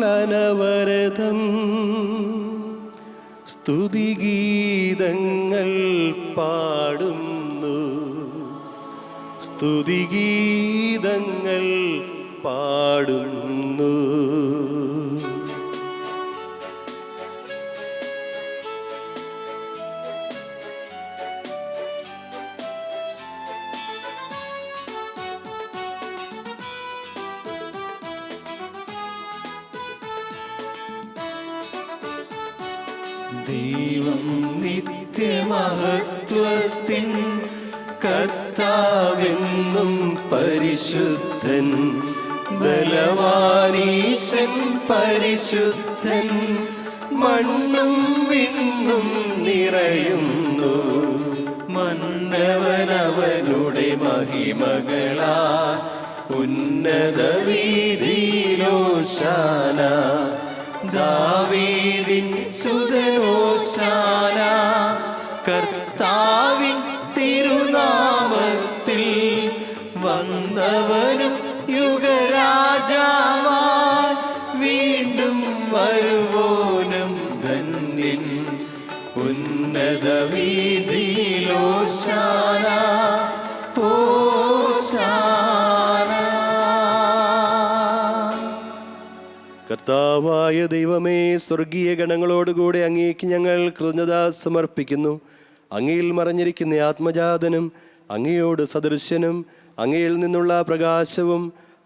അനവരതം സ്തുതിഗീതങ്ങൾ പാടുന്നു. സ്തുതിഗീതങ്ങൾ പാടുന്നു. ദൈവം നിത്യമഹത്വത്തിൻ കർത്താവെന്നും പരിശുദ്ധൻ, ബലവാനീശൻ പരിശുദ്ധൻ, മണ്ണും വിണ്ണും നിറയുന്നു. മന്നവനവനുടെ മഹിമകളാ ഉന്നത വീതിയിലോശാന. ദാവീദിൻ സുതനോശാന. കർത്താവിൻ തിരുനാമത്തിൽ വന്നവനും യുഗരാജാവാൻ വീണ്ടും വരുവോനും ധന്യൻ. ഉന്നത വീതിയിലോശാന ഓശാന. കർത്താവായ ദൈവമേ, സ്വർഗീയ ഗണങ്ങളോടുകൂടെ അങ്ങേക്ക് ഞങ്ങൾ കൃതജ്ഞത സമർപ്പിക്കുന്നു. അങ്ങയിൽ മറഞ്ഞിരിക്കുന്ന ആത്മജാതനും അങ്ങയോട് സദൃശ്യനും അങ്ങയിൽ നിന്നുള്ള പ്രകാശവും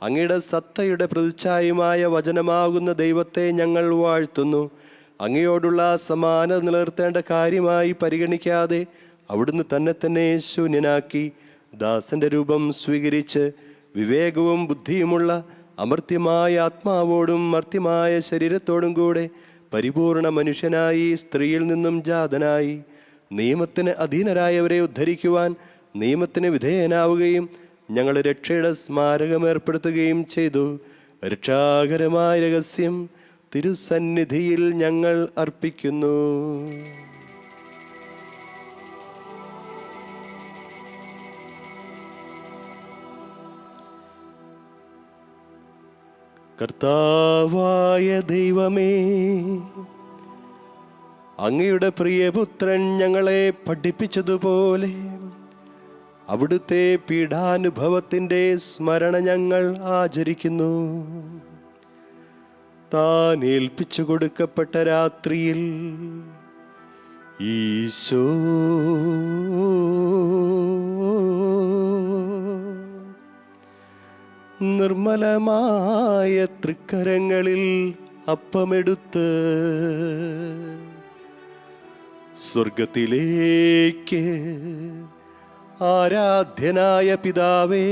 അങ്ങയുടെ സത്തയുടെ പ്രതിച്ഛായയുമായ വചനമാകുന്ന ദൈവത്തെ ഞങ്ങൾ വാഴ്ത്തുന്നു. അങ്ങയോടുള്ള സമാനത നിലനിർത്തേണ്ട കാര്യമായി പരിഗണിക്കാതെ അവിടുന്ന് തന്നെ ശൂന്യനാക്കി ദാസന്റെ രൂപം സ്വീകരിച്ച് വിവേകവും ബുദ്ധിയുമുള്ള അമർത്യമായ ആത്മാവോടും മർത്യമായ ശരീരത്തോടും കൂടെ പരിപൂർണ മനുഷ്യനായി സ്ത്രീയിൽ നിന്നും ജാതനായി നിയമത്തിന് അധീനരായവരെ ഉദ്ധരിക്കുവാൻ നിയമത്തിന് വിധേയനാവുകയും ഞങ്ങളുടെ രക്ഷയുടെ സ്മാരകം ഏർപ്പെടുത്തുകയും ചെയ്തു. രക്ഷാകരമായ രഹസ്യം തിരുസന്നിധിയിൽ ഞങ്ങൾ അർപ്പിക്കുന്നു. കർത്താവായ ദൈവമേ, അങ്ങയുടെ പ്രിയപുത്രൻ ഞങ്ങളെ പഠിപ്പിച്ചതുപോലെ അവിടുത്തെ പീഡാനുഭവത്തിൻ്റെ സ്മരണ ഞങ്ങൾ ആചരിക്കുന്നു. താൻ ഏൽപ്പിച്ചു കൊടുക്കപ്പെട്ട രാത്രിയിൽ ഈശോ നിർമ്മലമായ തൃക്കരങ്ങളിൽ അപ്പമെടുത്ത് സ്വർഗത്തിലേക്ക് ആരാധ്യനായ പിതാവേ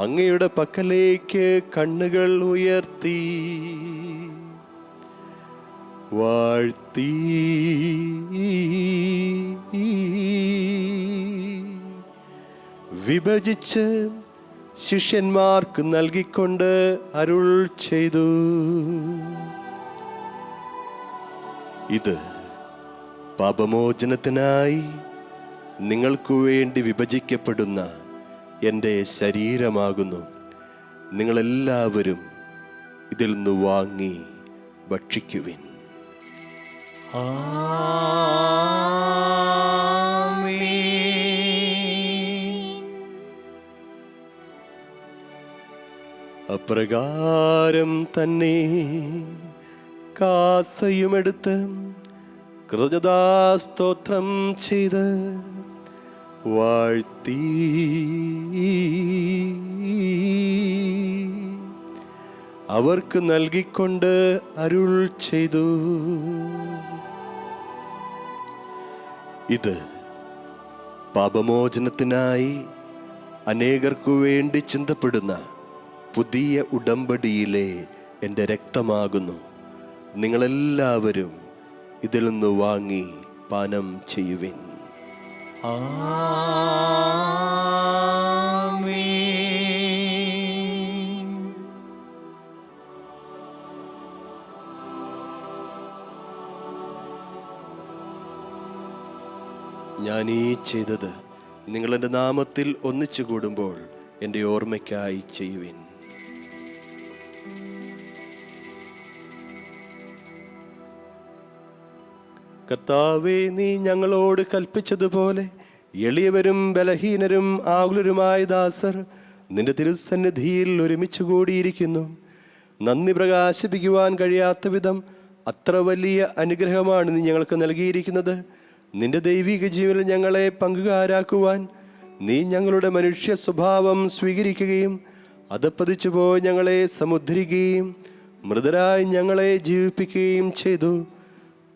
അങ്ങയുടെ പക്കലേക്ക് കണ്ണുകൾ ഉയർത്തി വാഴ്ത്തി വിഭജിച്ച് ശിഷ്യന്മാർക്ക് നൽകിക്കൊണ്ട് അരുൾ ചെയ്തു, ഇത് പാപമോചനത്തിനായി നിങ്ങൾക്കു വേണ്ടി വിഭജിക്കപ്പെടുന്ന എൻ്റെ ശരീരമാകുന്നു. നിങ്ങളെല്ലാവരും ഇതിൽ നിന്ന് വാങ്ങി ഭക്ഷിക്കുവിൻ. അപ്രകാരം തന്നെ കാസയുമെടുത്ത് കൃതജ്ഞതാസ്തോത്രം ചെയ്ത് വാഴ്ത്തി അവർക്ക് നൽകിക്കൊണ്ട് അരുൾ ചെയ്തു, ഇത് പാപമോചനത്തിനായി അനേകർക്കു വേണ്ടി ചിന്തപ്പെടുന്ന പുതിയ ഉടമ്പടിയിലെ എൻ്റെ രക്തമാകുന്നു. നിങ്ങളെല്ലാവരും ഇതിൽ നിന്ന് വാങ്ങി പാനം ചെയ്യുവിൻ. ആമേൻ. ഞാൻ ഈ ചെയ്തത് നിങ്ങൾ എൻ്റെ നാമത്തിൽ ഒന്നിച്ചു കൂടുമ്പോൾ എൻ്റെ ഓർമ്മയ്ക്കായി ചെയ്യുവിൻ. കർത്താവേ, നീ ഞങ്ങളോട് കൽപ്പിച്ചതുപോലെ എളിയവരും ബലഹീനരും ആകുലരുമായ ദാസർ നിന്റെ തിരുസന്നിധിയിൽ ഒരുമിച്ച് കൂടിയിരിക്കുന്നു. നന്ദി പ്രകാശിപ്പിക്കുവാൻ കഴിയാത്ത വിധം അത്ര വലിയ അനുഗ്രഹമാണ് നീ ഞങ്ങൾക്ക് നൽകിയിരിക്കുന്നത്. നിന്റെ ദൈവിക ജീവനിൽ ഞങ്ങളെ പങ്കുകാരാക്കുവാൻ നീ ഞങ്ങളുടെ മനുഷ്യ സ്വഭാവം സ്വീകരിക്കുകയും അധപ്പതിച്ചു പോയി ഞങ്ങളെ സമുദ്ധരിക്കുകയും മൃതരായി ഞങ്ങളെ ജീവിപ്പിക്കുകയും ചെയ്തു.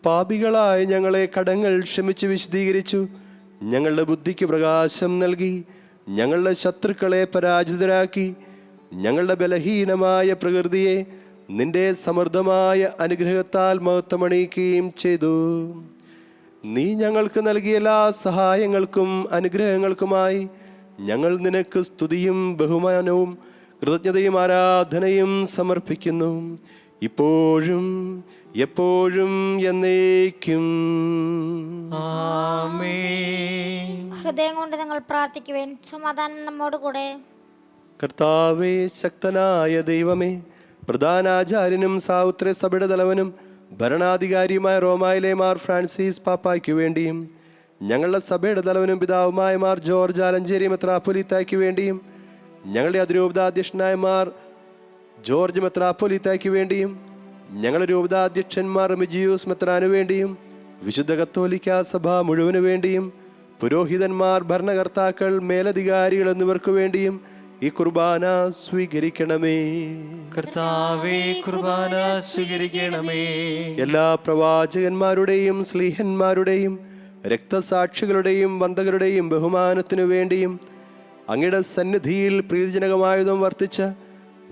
പാപികളായ ഞങ്ങളെ കടങ്ങൾ ക്ഷമിച്ച് വിശദീകരിച്ചു. ഞങ്ങളുടെ ബുദ്ധിക്ക് പ്രകാശം നൽകി ഞങ്ങളുടെ ശത്രുക്കളെ പരാജിതരാക്കി. ഞങ്ങളുടെ ബലഹീനമായ പ്രകൃതിയെ നിന്റെ സമൃദ്ധമായ അനുഗ്രഹത്താൽ മഹത്വമണിയിക്കുകയും ചെയ്തു. നീ ഞങ്ങൾക്ക് നൽകിയ എല്ലാ സഹായങ്ങൾക്കും അനുഗ്രഹങ്ങൾക്കുമായി ഞങ്ങൾ നിനക്ക് സ്തുതിയും ബഹുമാനവും കൃതജ്ഞതയും ആരാധനയും സമർപ്പിക്കുന്നു, ഇപ്പോഴും എപ്പോഴും എന്നേക്കും. ആമേൻ. ഹൃദയം കൊണ്ട് നിങ്ങൾ പ്രാർത്ഥിക്കുവേൻ. സമാധാനം നമ്മോട് കൂടെ. കർത്താവേ, ശക്തനായ ദൈവമേ, പ്രധാനാചാര്യനും സാവുത്രെ സഭയുടെ തലവനും ഭരണാധികാരിയുമായ റോമായിലെ മാർ ഫ്രാൻസിസ് പാപ്പായ്ക്കു വേണ്ടിയും ഞങ്ങളുടെ സഭയുടെ തലവനും പിതാവുമായ മാർ ജോർജ് ആലഞ്ചേരി മെത്രാപ്പൊലീത്തായ്ക്കു വേണ്ടിയും ഞങ്ങളുടെ അതിരൂപതാധ്യക്ഷനായ മാർ ജോർജ് മെത്രാപ്പൊലീത്തായ്ക്കു വേണ്ടിയും ഞങ്ങളുടെ രൂപതാധ്യക്ഷന്മാർ മിജിയൂസ് മെത്രാനു വേണ്ടിയും വിശുദ്ധ കത്തോലിക്ക സഭ മുഴുവനു വേണ്ടിയും പുരോഹിതന്മാർ, ഭരണകർത്താക്കൾ, മേലധികാരികൾ എന്നിവർക്കു വേണ്ടിയും ഈ കുർബാന സ്വീകരിക്കണമേ. കർത്താവേ, കുർബാന സ്വീകരിക്കണമേ. എല്ലാ പ്രവാചകന്മാരുടെയും സ്ലീഹന്മാരുടെയും രക്തസാക്ഷികളുടെയും വന്ദകരുടെയും ബഹുമാനത്തിനു വേണ്ടിയും അങ്ങയുടെ സന്നിധിയിൽ പ്രീതിജനകമായതും വർത്തിച്ച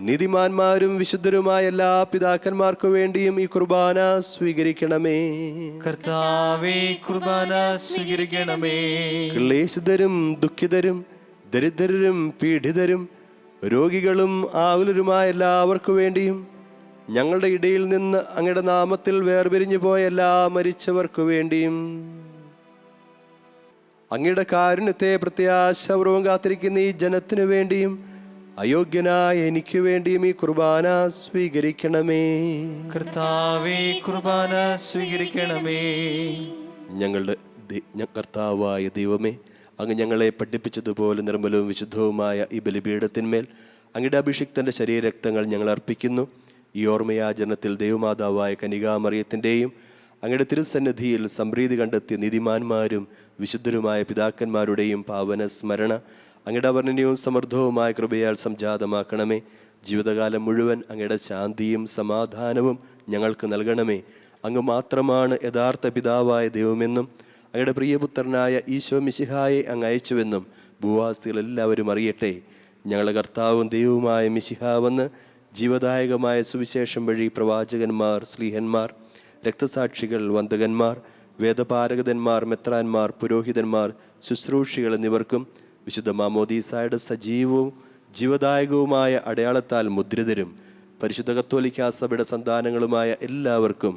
നീതിമാന്മാരും വിശുദ്ധരുമായ എല്ലാ പിതാക്കന്മാർക്കു വേണ്ടിയും ഈ കുർബാന സ്വീകരിക്കണമേ. കർത്താവേ, കുർബാന സ്വീകരിക്കണമേ. ക്ലേശിതരും ദുഃഖിതരും ദരിദ്രരും പീഡിതരും രോഗികളും ആകുലരുമായ എല്ലാവർക്കു വേണ്ടിയും ഞങ്ങളുടെ ഇടയിൽ നിന്ന് അങ്ങയുടെ നാമത്തിൽ വേർപിരിഞ്ഞു പോയ എല്ലാ മരിച്ചവർക്കു വേണ്ടിയും അങ്ങയുടെ കാരുണ്യത്തെ പ്രത്യാശപൂർവം കാത്തിരിക്കുന്ന ഈ ജനത്തിനു വേണ്ടിയും അയോഗ്യനായ എനിക്ക് വേണ്ടിയും ഈ കുർബാന സ്വീകരിക്കണമേ. കർത്താവേ, കുർബാന സ്വീകരിക്കണമേ. ഞങ്ങളുടെ കർത്താവായ ദൈവമേ, അങ്ങ് ഞങ്ങളെ പഠിപ്പിച്ചതുപോലെ നിർമ്മലവും വിശുദ്ധവുമായ ഈ ബലിപീഠത്തിന്മേൽ അങ്ങയുടെ അഭിഷിക്തൻ്റെ ശരീരരക്തങ്ങൾ ഞങ്ങൾ അർപ്പിക്കുന്നു. ഈ ഓർമ്മയാചരണത്തിൽ ദൈവമാതാവായ കനികാമറിയത്തിൻ്റെയും അങ്ങയുടെ തിരുസന്നിധിയിൽ സംപ്രീതി കണ്ടെത്തിയ നീതിമാന്മാരും വിശുദ്ധരുമായ പിതാക്കന്മാരുടെയും പാവന സ്മരണ അങ്ങയുടെ അവർണ്ണനീയവും സമൃദ്ധവുമായ കൃപയാൽ സംജാതമാക്കണമേ. ജീവിതകാലം മുഴുവൻ അങ്ങയുടെ ശാന്തിയും സമാധാനവും ഞങ്ങൾക്ക് നൽകണമേ. അങ്ങ് മാത്രമാണ് യഥാർത്ഥ പിതാവായ ദൈവമെന്നും അങ്ങയുടെ പ്രിയപുത്രനായ ഈശോ മിശിഹായെ അങ്ങ് അയച്ചുവെന്നും ഭൂവാസികളെല്ലാവരും അറിയട്ടെ. ഞങ്ങളുടെ കർത്താവും ദൈവവുമായ മിശിഹാവെന്ന് ജീവദായകമായ സുവിശേഷം വഴി പ്രവാചകന്മാർ, സ്ലീഹന്മാർ, രക്തസാക്ഷികൾ, വന്ദകന്മാർ, വേദപാരകന്മാർ, മെത്രാന്മാർ, പുരോഹിതന്മാർ, ശുശ്രൂഷികൾ എന്നിവർക്കും വിശുദ്ധ മാമോദീസായുടെ സജീവവും ജീവദായകവുമായ അടയാളത്താൽ മുദ്രിതരും പരിശുദ്ധ കത്തോലിക്കാ സഭയുടെ സന്താനങ്ങളുമായ എല്ലാവർക്കും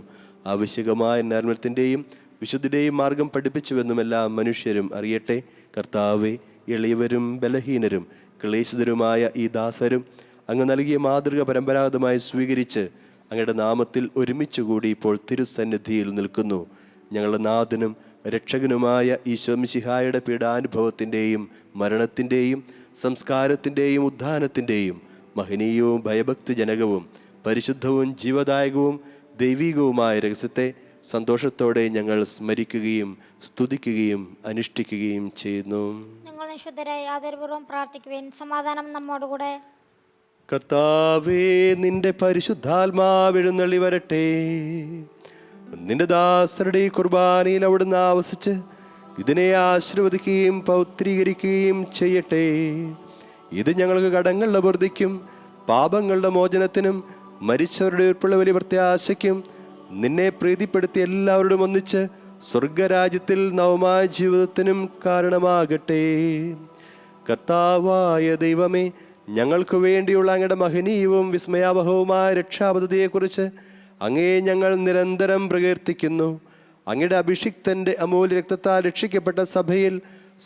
ആവശ്യകമായ നിർമ്മലത്തിൻ്റെയും വിശുദ്ധിയുടെയും മാർഗം പഠിപ്പിച്ചുവെന്നും എല്ലാ മനുഷ്യരും അറിയട്ടെ. കർത്താവേ, എളിയവരും ബലഹീനരും ക്ലേശിതരുമായ ഈ ദാസരും അങ്ങ് നൽകിയ മാതൃക പരമ്പരാഗതമായി സ്വീകരിച്ച് അങ്ങയുടെ നാമത്തിൽ ഒരുമിച്ചുകൂടി ഇപ്പോൾ തിരുസന്നിധിയിൽ നിൽക്കുന്നു. ഞങ്ങളുടെ നാഥനും രക്ഷകനുമായ ഈശോ മിശിഹായുടെ പീഡാനുഭവത്തിൻ്റെയും മരണത്തിൻ്റെയും സംസ്കാരത്തിൻ്റെയും ഉദ്ധാനത്തിൻ്റെയും മഹനീയവും ഭയഭക്തിജനകവും പരിശുദ്ധവും ജീവദായകവും ദൈവികവുമായ രഹസ്യത്തെ സന്തോഷത്തോടെ ഞങ്ങൾ സ്മരിക്കുകയും സ്തുതിക്കുകയും അനുഷ്ഠിക്കുകയും ചെയ്യുന്നു. നിങ്ങൾ നിശുദ്ധരായി ആദരപൂർവ്വം പ്രാർത്ഥിക്കുവാൻ. സമാധാനം നമ്മോടുകൂടെ. കർത്താവേ, നിന്റെ പരിശുദ്ധാത്മാവ് എഴുന്നള്ളി വരട്ടെ. നിന്റെ ദാസരുടെ കുർബാനയിൽ അവിടുന്ന് ആവസിച്ച് ഇതിനെ ആശീർവദിക്കുകയും പൗത്രീകരിക്കുകയും ചെയ്യട്ടെ. ഇത് ഞങ്ങൾക്ക് കടങ്ങളുടെ വൃദ്ധിക്കും പാപങ്ങളുടെ മോചനത്തിനും മരിച്ചവരുടെ ഉൾപ്പെടെ വലിയ പ്രത്യാശയ്ക്കും നിന്നെ പ്രീതിപ്പെടുത്തി എല്ലാവരോടും ഒന്നിച്ച് സ്വർഗരാജ്യത്തിൽ നവമായ ജീവിതത്തിനും കാരണമാകട്ടെ. കർത്താവായ ദൈവമേ, ഞങ്ങൾക്ക് വേണ്ടിയുള്ള അങ്ങയുടെ മഹനീയവും വിസ്മയാവഹവുമായ രക്ഷാപദ്ധതിയെക്കുറിച്ച് അങ്ങയെ ഞങ്ങൾ നിരന്തരം പ്രകീർത്തിക്കുന്നു. അങ്ങയുടെ അഭിഷിക്തൻ്റെ അമൂല്യ രക്തത്താൽ രക്ഷിക്കപ്പെട്ട സഭയിൽ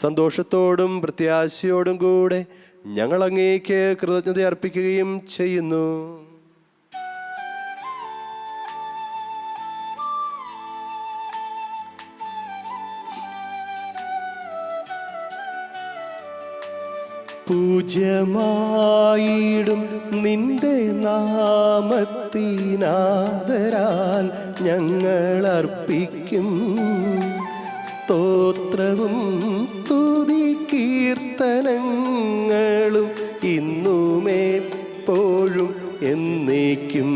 സന്തോഷത്തോടും പ്രത്യാശയോടും കൂടെ ഞങ്ങൾ അങ്ങേക്ക് കൃതജ്ഞത അർപ്പിക്കുകയും ചെയ്യുന്നു. പൂജ്യമായിടും നിന്റെ നാമത്തിനാദരാൽ ഞങ്ങൾ അർപ്പിക്കും സ്തോത്രവും സ്തുതി കീർത്തനങ്ങളും ഇന്നുമെപ്പോഴും എന്നേക്കും.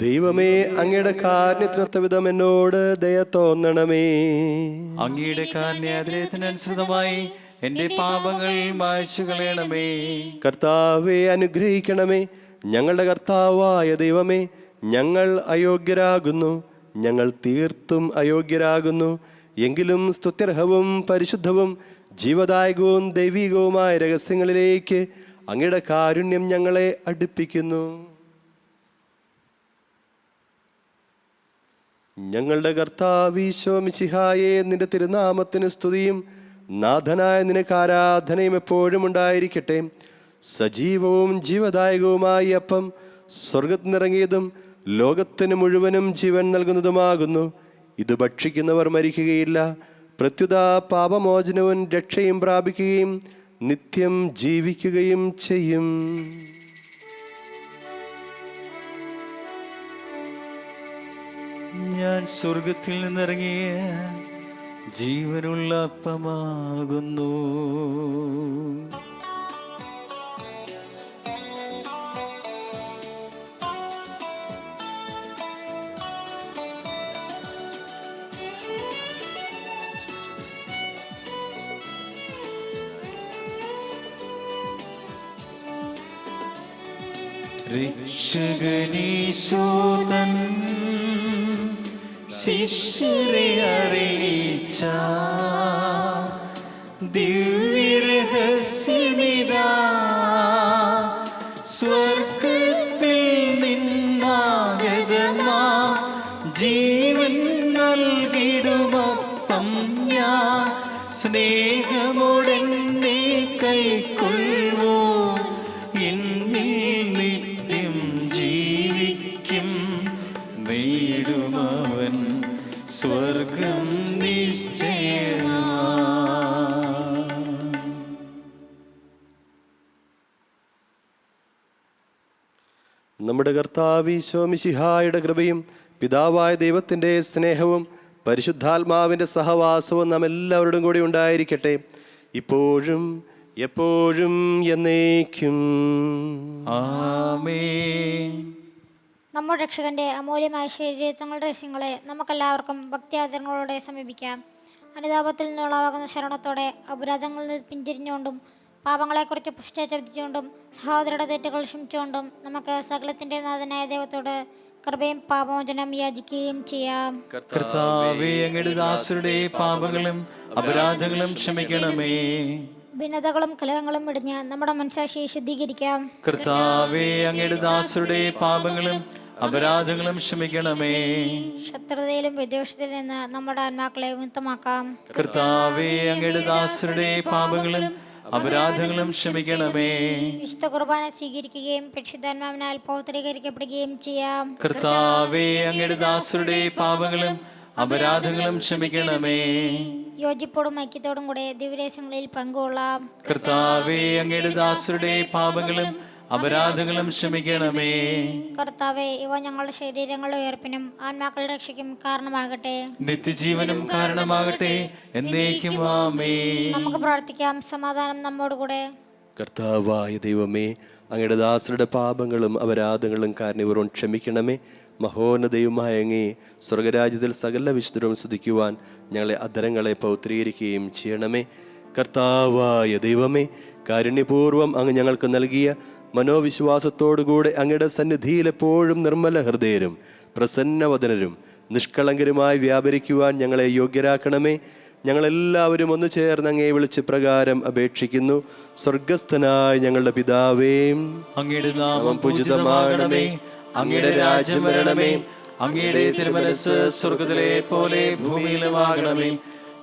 ദൈവമേ, അങ്ങയുടെ കാരുണ്യത്തിനൊത്ത വിധം എന്നോട് ദയ തോന്നണമേ. അങ്ങയുടെ കാരുണ്യാഗ്രഹത്തിനനുസൃതമായി എന്റെ പാപങ്ങൾ മായ്ച്ചു കളയണമേ. കർത്താവെ, അനുഗ്രഹിക്കണമേ. ഞങ്ങളുടെ കർത്താവായ ദൈവമേ, ഞങ്ങൾ അയോഗ്യരാകുന്നു, ഞങ്ങൾ തീർത്തും അയോഗ്യരാകുന്നു. എങ്കിലും സ്തുത്യർഹവും പരിശുദ്ധവും ജീവദായകവും ദൈവികവുമായ രഹസ്യങ്ങളിലേക്ക് അങ്ങയുടെ കാരുണ്യം ഞങ്ങളെ അടുപ്പിക്കുന്നു. ഞങ്ങളുടെ കർത്താവീശോ മിശിഹായെ, നിന്റെ തിരുനാമത്തിന് സ്തുതിയും നാഥനായ നിനക്ക് ആരാധനയും എപ്പോഴും ഉണ്ടായിരിക്കട്ടെ. സജീവവും ജീവദായകവുമായ അപ്പം സ്വർഗത്തിൽ നിറങ്ങിയതും ലോകത്തിന് മുഴുവനും ജീവൻ നൽകുന്നതുമാകുന്നു. ഇത് ഭക്ഷിക്കുന്നവർ മരിക്കുകയില്ല, പ്രത്യുത പാപമോചനവും രക്ഷയും പ്രാപിക്കുകയും നിത്യം ജീവിക്കുകയും ചെയ്യും. ഞാൻ സ്വർഗത്തിൽ നിന്നിറങ്ങിയ ജീവനുള്ള അപ്പമാകുന്നു. രക്ഷകനീശോതൻ ശിഷ്യരെ അറിയിച്ച ദിവ്യരഹസ്യമിതാ, സ്വർഗത്തിൽ നിന്നാഗതമാ ജീവൻ നൽകിടുമപ്പം ഞാൻ സ്നേഹമോടെന്നെ കൈക്കൊള്ളുവോ, എന്നിൽ നിത്യം ജീവിക്കും, നേടുമവൻ സ്വർഗം നിശ്ചയമാ. നമ്മുടെ കർത്താവീശോ മിശിഹായുടെ കൃപയും പിതാവായ ദൈവത്തിൻ്റെ സ്നേഹവും പരിശുദ്ധാത്മാവിൻ്റെ സഹവാസവും നാം എല്ലാവരോടും കൂടി ഉണ്ടായിരിക്കട്ടെ, ഇപ്പോഴും എപ്പോഴും എന്നേക്കും. ആമേൻ. നമ്മുടെ രക്ഷകന്റെ അമൂല്യമായ ശരീരങ്ങളുടെ രഹസ്യങ്ങളെ നമുക്കെല്ലാവർക്കും ഭക്തിയാദരങ്ങളോടെ സമീപിക്കാം. അനുതാപത്തിൽ നിന്നുളവാകുന്ന ശരണത്തോടെ അപരാധങ്ങളിൽ നിന്ന് പിന്തിരിഞ്ഞുകൊണ്ടും പാപങ്ങളെക്കുറിച്ച് പശ്ചാത്തപിച്ചുകൊണ്ടും സഹോദരരുടെ തെറ്റുകൾ ക്ഷമിച്ചുകൊണ്ടും നമുക്ക് സകലത്തിൻ്റെ നാഥനായ ദൈവത്തോട് കൃപയും പാപമോചനം യാചിക്കുകയും ചെയ്യാം. കർത്താവേ, അങ്ങയുടെ ദാസരുടെ പാപങ്ങളും അപരാധങ്ങളും ക്ഷമിക്കണമേ. ഭിന്നതകളും കലഹങ്ങളും ഇടിഞ്ഞ് നമ്മുടെ മനസ്സാക്ഷിയെ ശുദ്ധീകരിക്കാം. കർത്താവേ, അങ്ങയുടെ ദാസരുടെ പാപങ്ങളും അപരാധങ്ങളും ക്ഷമിക്കണമേ. ശത്രുതയിലും വിദ്വേഷത്തിൽ നിന്ന് നമ്മുടെ ആത്മാക്കളെ മുക്തമാക്കാം. കർത്താവേ, അങ്ങയുടെ ദാസരുടെ പാപങ്ങളും അപരാധങ്ങളും ക്ഷമിക്കണമേ. വിശുദ്ധ കുർബാന സ്വീകരിക്കുകയും പരിശുദ്ധാത്മാവിനാൽ പൗത്രീകരിക്കപ്പെടുകയും ചെയ്യാം. കർത്താവേ, അങ്ങയുടെ ദാസരുടെ പാപങ്ങളും അപരാധങ്ങളും ക്ഷമിക്കണമേ. യോജിപ്പോടും ഐക്യത്തോടും കൂടെ ദിവ്യരഹസ്യങ്ങളിൽ പങ്കുകൊള്ളാം. കർത്താവേ, അങ്ങയുടെ ദാസരുടെ പാപങ്ങളും അപരാധങ്ങളും ക്ഷമിക്കണമേ. കർത്താവേ, ഇവ ഞങ്ങളുടെ ശരീരങ്ങളുടെ ഉയർപ്പിനും ആത്മാക്കളുടെ രക്ഷയ്ക്കും കാരണമാകട്ടെ. നിത്യജീവനും കാരണമാകട്ടെ. എന്നേക്കും ആമേൻ. നമുക്ക് പ്രാർത്ഥിക്കാം. സമാധാനം നമ്മോടുകൂടെ. കർത്താവായ ദൈവമേ, അങ്ങയുടെ ദാസരുടെ പാപങ്ങളും അപരാധങ്ങളും കാരണപൂർവ്വം ക്ഷമിക്കണമേ. മഹോന്നതയുമായ അങ്ങേ സ്വർഗരാജ്യത്തിൽ സകല വിശുദ്ധരും സ്തുതിക്കുവാൻ ഞങ്ങളെ അധരങ്ങളെ പൗത്രീകരിക്കുകയും ചെയ്യണമേ. കർത്താവായ ദൈവമേ, കാരുണ്യപൂർവ്വം അങ്ങ് ഞങ്ങൾക്ക് നൽകിയ മനോവിശ്വാസത്തോടുകൂടെ അങ്ങയുടെ സന്നിധിയിൽ എപ്പോഴും നിർമ്മല ഹൃദയരും പ്രസന്നവദനരും നിഷ്കളങ്കരുമായി വ്യാപരിക്കുവാൻ ഞങ്ങളെ യോഗ്യരാക്കണമേ. ഞങ്ങളെല്ലാവരും ഒന്ന് ചേർന്ന് അങ്ങേ വിളിച്ച് പ്രകാരം അപേക്ഷിക്കുന്നു. സ്വർഗസ്ഥനായ ഞങ്ങളുടെ പിതാവേ, അങ്ങയുടെ നാമം പൂജിതമാകണമേ. അങ്ങയുടെ രാജ്യം വരണമേ. അങ്ങയുടെ തിരുമനസ്സ് സ്വർഗത്തിലെ പോലെ ഭൂമിയിലുമാകണമേ.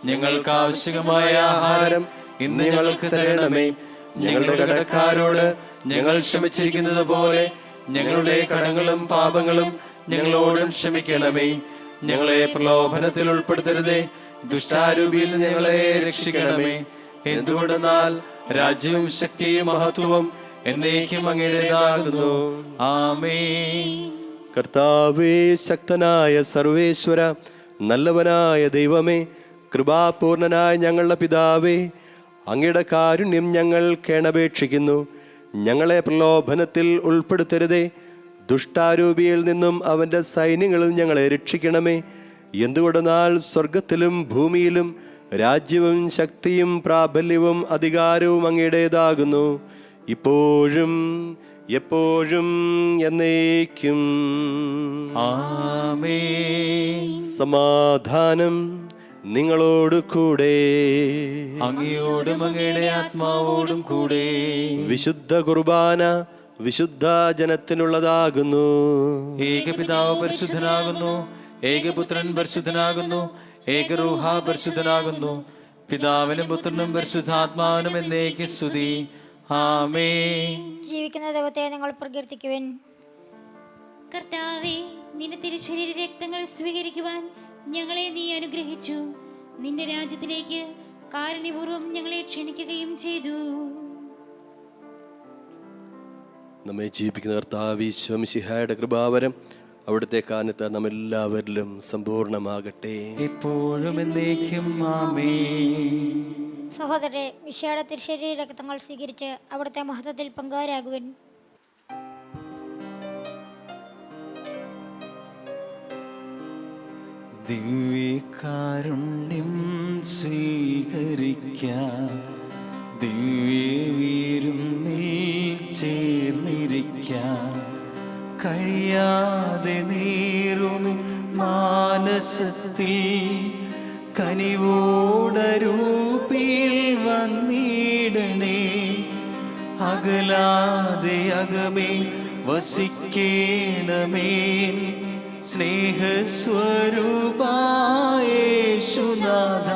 ഞങ്ങൾക്ക് ആവശ്യമായ ആഹാരം ഇന്ന് ഞങ്ങൾക്ക് തരണമേ. ഞങ്ങളുടെ കടക്കാരോട് ഞങ്ങൾ ക്ഷമിച്ചിരിക്കുന്നത് പോലെ ഞങ്ങളുടെ കടങ്ങളും പാപങ്ങളും ഞങ്ങളോടും ക്ഷമിക്കണമേ. ഞങ്ങളെ പ്രലോഭനത്തിൽ ഉൾപ്പെടുത്തരുതേ, ദുഷ്ടാരൂപിയിൽ നിന്ന് ഞങ്ങളെ രക്ഷിക്കണമേ. എന്തുകൊണ്ടെന്നാൽ രാജ്യവും ശക്തിയും മഹത്വവും എന്നേക്കും അങ്ങയുടേതാകുന്നു. ആമേൻ. കർത്താവേ, ശക്തനായ സർവേശ്വര, നല്ലവനായ ദൈവമേ, കൃപാപൂർണനായ ഞങ്ങളുടെ പിതാവേ, അങ്ങയുടെ കാരുണ്യം ഞങ്ങൾ കേണപേക്ഷിക്കുന്നു. ഞങ്ങളെ പ്രലോഭനത്തിൽ ഉൾപ്പെടുത്തരുതേ, ദുഷ്ടാരൂപിയിൽ നിന്നും അവൻ്റെ സൈന്യങ്ങളിൽ ഞങ്ങളെ രക്ഷിക്കണമേ. എന്തുകൊണ്ടെന്നാൽ സ്വർഗത്തിലും ഭൂമിയിലും രാജ്യവും ശക്തിയും പ്രാബല്യവും അധികാരവും അങ്ങയുടേതാകുന്നു, ഇപ്പോഴും എപ്പോഴും എന്നേക്കും. ആമേൻ. സമാധാനം നിങ്ങളോട് കൂടെ. അങ്ങയോടും അങ്ങയുടെ ആത്മാവോടും കൂടെ. വിശുദ്ധ കുർബാന വിശുദ്ധ ജനത്തിനുള്ളതാകുന്നു. ഏകപിതാവ് പരിശുദ്ധനാകുന്നു, ഏകപുത്രൻ പരിശുദ്ധനാകുന്നു, ഏകരൂഹ പരിശുദ്ധനാകുന്നു. പിതാവിനും പുത്രനും പരിശുദ്ധാത്മാവിനും എന്നേക്ക് സ്തുതി. ആമേൻ. ജീവിക്കുന്ന ദൈവത്തെ നിങ്ങൾ പ്രകീർത്തിക്കുവിൻ. കർത്താവേ, നിന്റെ തിരുശരീര രക്തങ്ങൾ സ്വീകരിക്കുവാൻ ഞങ്ങളെ നീ അനുഗ്രഹിച്ചു. നിന്റെ രാജ്യത്തിലേക്ക് കാരുണ്യപൂർവ്വം ഞങ്ങളെ ക്ഷണിക്കുകയും ചെയ്തു. നമ്മെ ജീവിപ്പിക്കുന്ന കർത്താവ് ഈശോ മിശിഹായുടെ കൃപാവരം അവിടുത്തെ കാലത്ത് നമ്മെല്ലാവരിലും സമ്പൂർണ്ണമാകട്ടെ. എപ്പോഴും എന്നേക്കും ആമേൻ. സഹോദരരെ, മിശിഹായുടെ തിരുശരീര രക്തങ്ങൾ സ്വീകരിച്ച് അവിടുത്തെ മഹത്വത്തിൽ പങ്കുകാരാകുവിൻ. ദിവ്യകാരുണ്യം സ്വീകരിക്കാൻ ദിവ്യവിരുന്നിൽ ചേർന്നിരിക്കാൻ കഴിയാതെ നീറുമി മാനസത്തിൽ കനിവോടരൂപിയിൽ വന്നിടണേ. അകലാതെ അകമേ വസിക്കേണമേ. സ്നേഹസ്വരൂപായേശുനാഥ,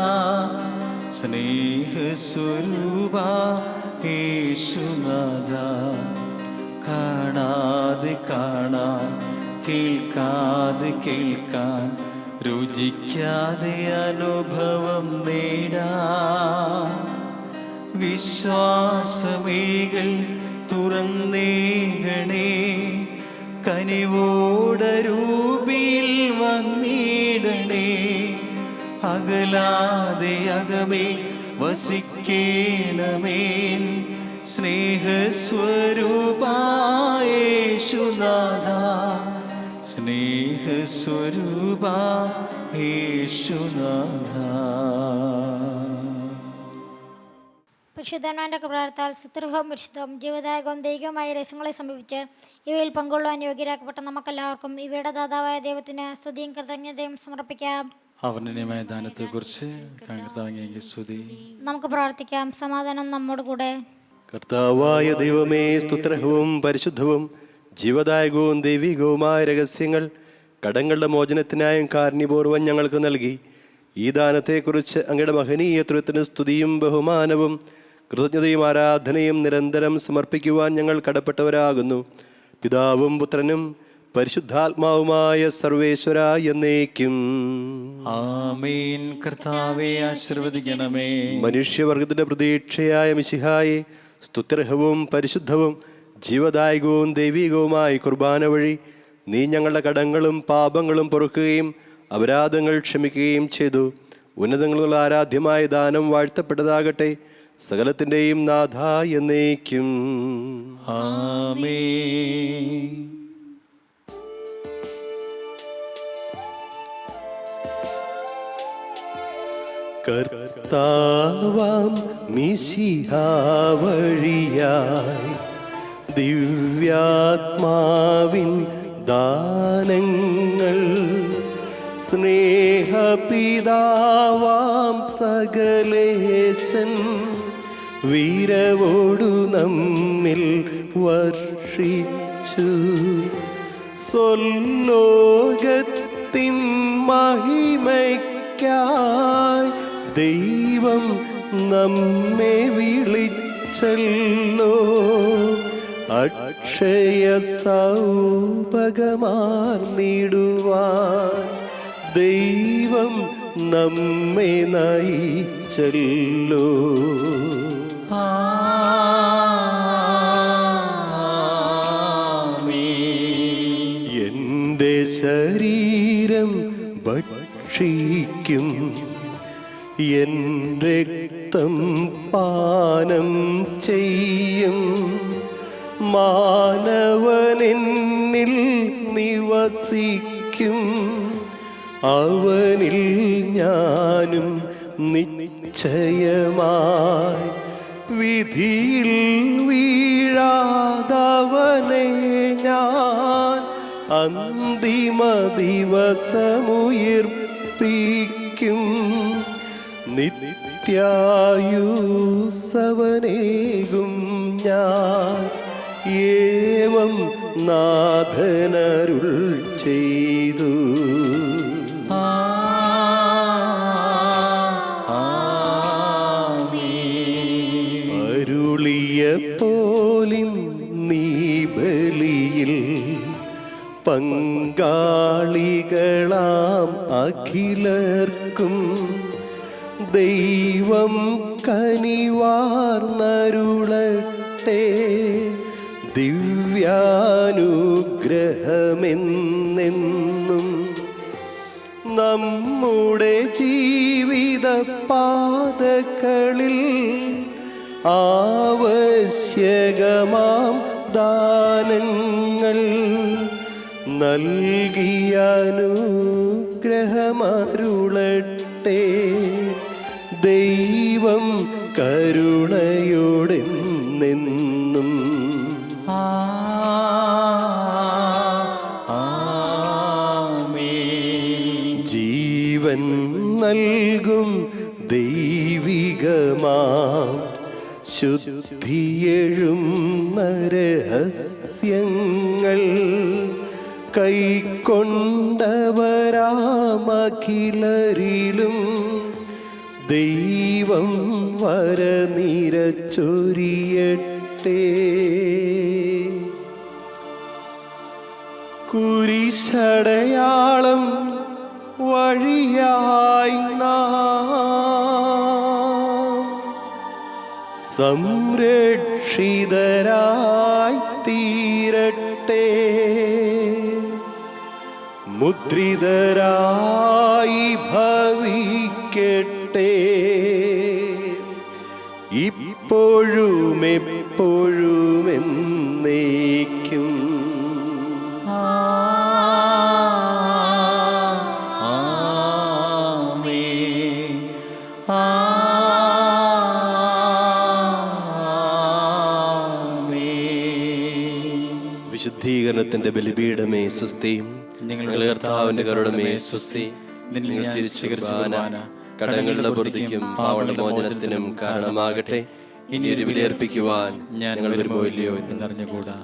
സ്നേഹസ്വരൂപായേശുനാഥ, കാണാതെ കാണാൻ കേൾക്കാതെ കേൾക്കാൻ രുചിക്കാതെ അനുഭവം നേടാ. വിശ്വാസമിഴികൾ തുറന്നേകണേ. കനിവോടരൂപിയിൽ വന്നിടണേ. അകലാതെ അകമേ വസിക്കേണമേൻ. സ്നേഹസ്വരൂപായേശുനാഥ, സ്നേഹസ്വരൂപായേശുനാഥ. പരിശുദ്ധാത്മാവിന്റെ കൃപാവരത്താൽ സുത്രഹവും പരിശുദ്ധവും ജീവദായകവും ദൈവികവുമായ രഹസ്യങ്ങളെ സമീപിച്ച് ഇവയിൽ പങ്കുകൊള്ളുവാൻ യോഗ്യരാക്കപ്പെട്ട നമുക്കെല്ലാവർക്കും ഇവയുടെ ദാതാവായ ദൈവത്തിന് സ്തുതിയും കൃതജ്ഞതയും സമർപ്പിക്കാം. അവർണ്ണനീയമായ ദാനത്തെക്കുറിച്ച് കർത്താവേ സ്തുതി. നമുക്ക് പ്രാർത്ഥിക്കാം. സമാധാനം നമ്മോട് കൂടെ. കർത്താവായ ദൈവമേ, സ്തുത്രഹവും പരിശുദ്ധവും ജീവദായകവും ദൈവികവുമായ രഹസ്യങ്ങൾ കടങ്ങളുടെ മോചനത്തിനായും കാരുണ്യപൂർവ്വം ഞങ്ങൾക്ക് നൽകി. ഈ ദാനത്തെക്കുറിച്ച് അങ്ങയുടെ മഹനീയ ത്വത്തിന് സ്തുതിയും ബഹുമാനവും കൃതജ്ഞതയും ആരാധനയും നിരന്തരം സമർപ്പിക്കുവാൻ ഞങ്ങൾ കടപ്പെട്ടവരാകുന്നു. പിതാവും പുത്രനും പരിശുദ്ധാത്മാവുമായ സർവേശ്വര എന്നേക്കും ആമേൻ. കർത്താവേ ആശീർവദിക്കണമേ. മനുഷ്യവർഗത്തിന്റെ പ്രതീക്ഷയായ മിശിഹായെ, സ്തുത്യർഹവും പരിശുദ്ധവും ജീവദായകവും ദൈവികവുമായ കുർബാന വഴി നീ ഞങ്ങളുടെ കടങ്ങളും പാപങ്ങളും പൊറുക്കുകയും അപരാധങ്ങൾ ക്ഷമിക്കുകയും ചെയ്തു. ഉന്നതങ്ങളുള്ള ആരാധ്യമായ ദാനം വാഴ്ത്തപ്പെട്ടതാകട്ടെ. സകലത്തിൻ്റെയും നാഥ എന്നേക്കും ആമേൻ. കർത്താവാം മിശിഹാ വഴിയായി ദിവ്യാത്മാവിൻ ദാനങ്ങൾ സ്നേഹപിതാവാം സകലേശൻ വീരവോടു നമ്മിൽ വർഷിച്ചു. സ്വലോകത്തിൻ മഹിമയ്ക്കായി ദൈവം നമ്മെ വിളിച്ചല്ലോ. അക്ഷയ സൗഭഗമാർന്നിടുവാൻ ദൈവം നമ്മെ നയിച്ചല്ലോ. എൻ്റെ ശരീരം ഭക്ഷിക്കും, എൻ്റെ രക്തം പാനം ചെയ്യും. മാനവനെന്നിൽ നിവസിക്കും, അവനിൽ ഞാനും നിശ്ചയമായി. വിധിയിൽ വീഴാതവനെ ഞാൻ അന്തിമ ദിവസമുയിർപ്പിക്കും. നിത്യായുസ്സവനേകും ഞാൻ, ഏവം നാഥനരുൾ ചെയ്തു. അരുളിയ പോലിൻ നീ ബലിയിൽ പങ്കാളികളാം അഖിലർക്കും ദൈവം കനിവാർന്നരുളട്ടെ. ദിവ്യാനുഗ്രഹമെന്നെന്നും നമ്മുടെ ജീവിത പാതകളിൽ ആവശ്യകമാം ദാനങ്ങൾ നൽകിയ അനുഗ്രഹമരുളട്ടെ. ദൈവം കരുണയോടെന്നെന്നും ജീവൻ നൽകും ദൈവികമാം ശുദ്ധിയെഴും രഹസ്യങ്ങൾ കൈക്കൊണ്ടവരാമഖിലരിലും ദൈവം വരനിരച്ചൊരിയട്ടെ. കുരിശടയാളം വഴിയായി നാം സംരക്ഷിതരായി തീരട്ടെ. മുദ്രിതരായി ഭവിക്കട്ടെ. ഇപ്പോഴും എപ്പോഴും എന്നേക്കും. വിശുദ്ധീകരണത്തിന്റെ ബലിപീഠമേ സുസ്തിയും, ഞങ്ങളുടെ കർത്താവിന്റെ കരുണമേ സുസ്തി. നിങ്ങൾ ചിരിച്ചുകുർബാന കടങ്ങളുടെ പൂർത്തിക്കും പാവങ്ങളുടെ മോചനത്തിനും കാരണമാകട്ടെ. ഇനി ഒരു ബലിയർപ്പിക്കുവാൻ ഞങ്ങൾ വരുമോ ഇല്ലയോ എന്നറിഞ്ഞുകൂടാ.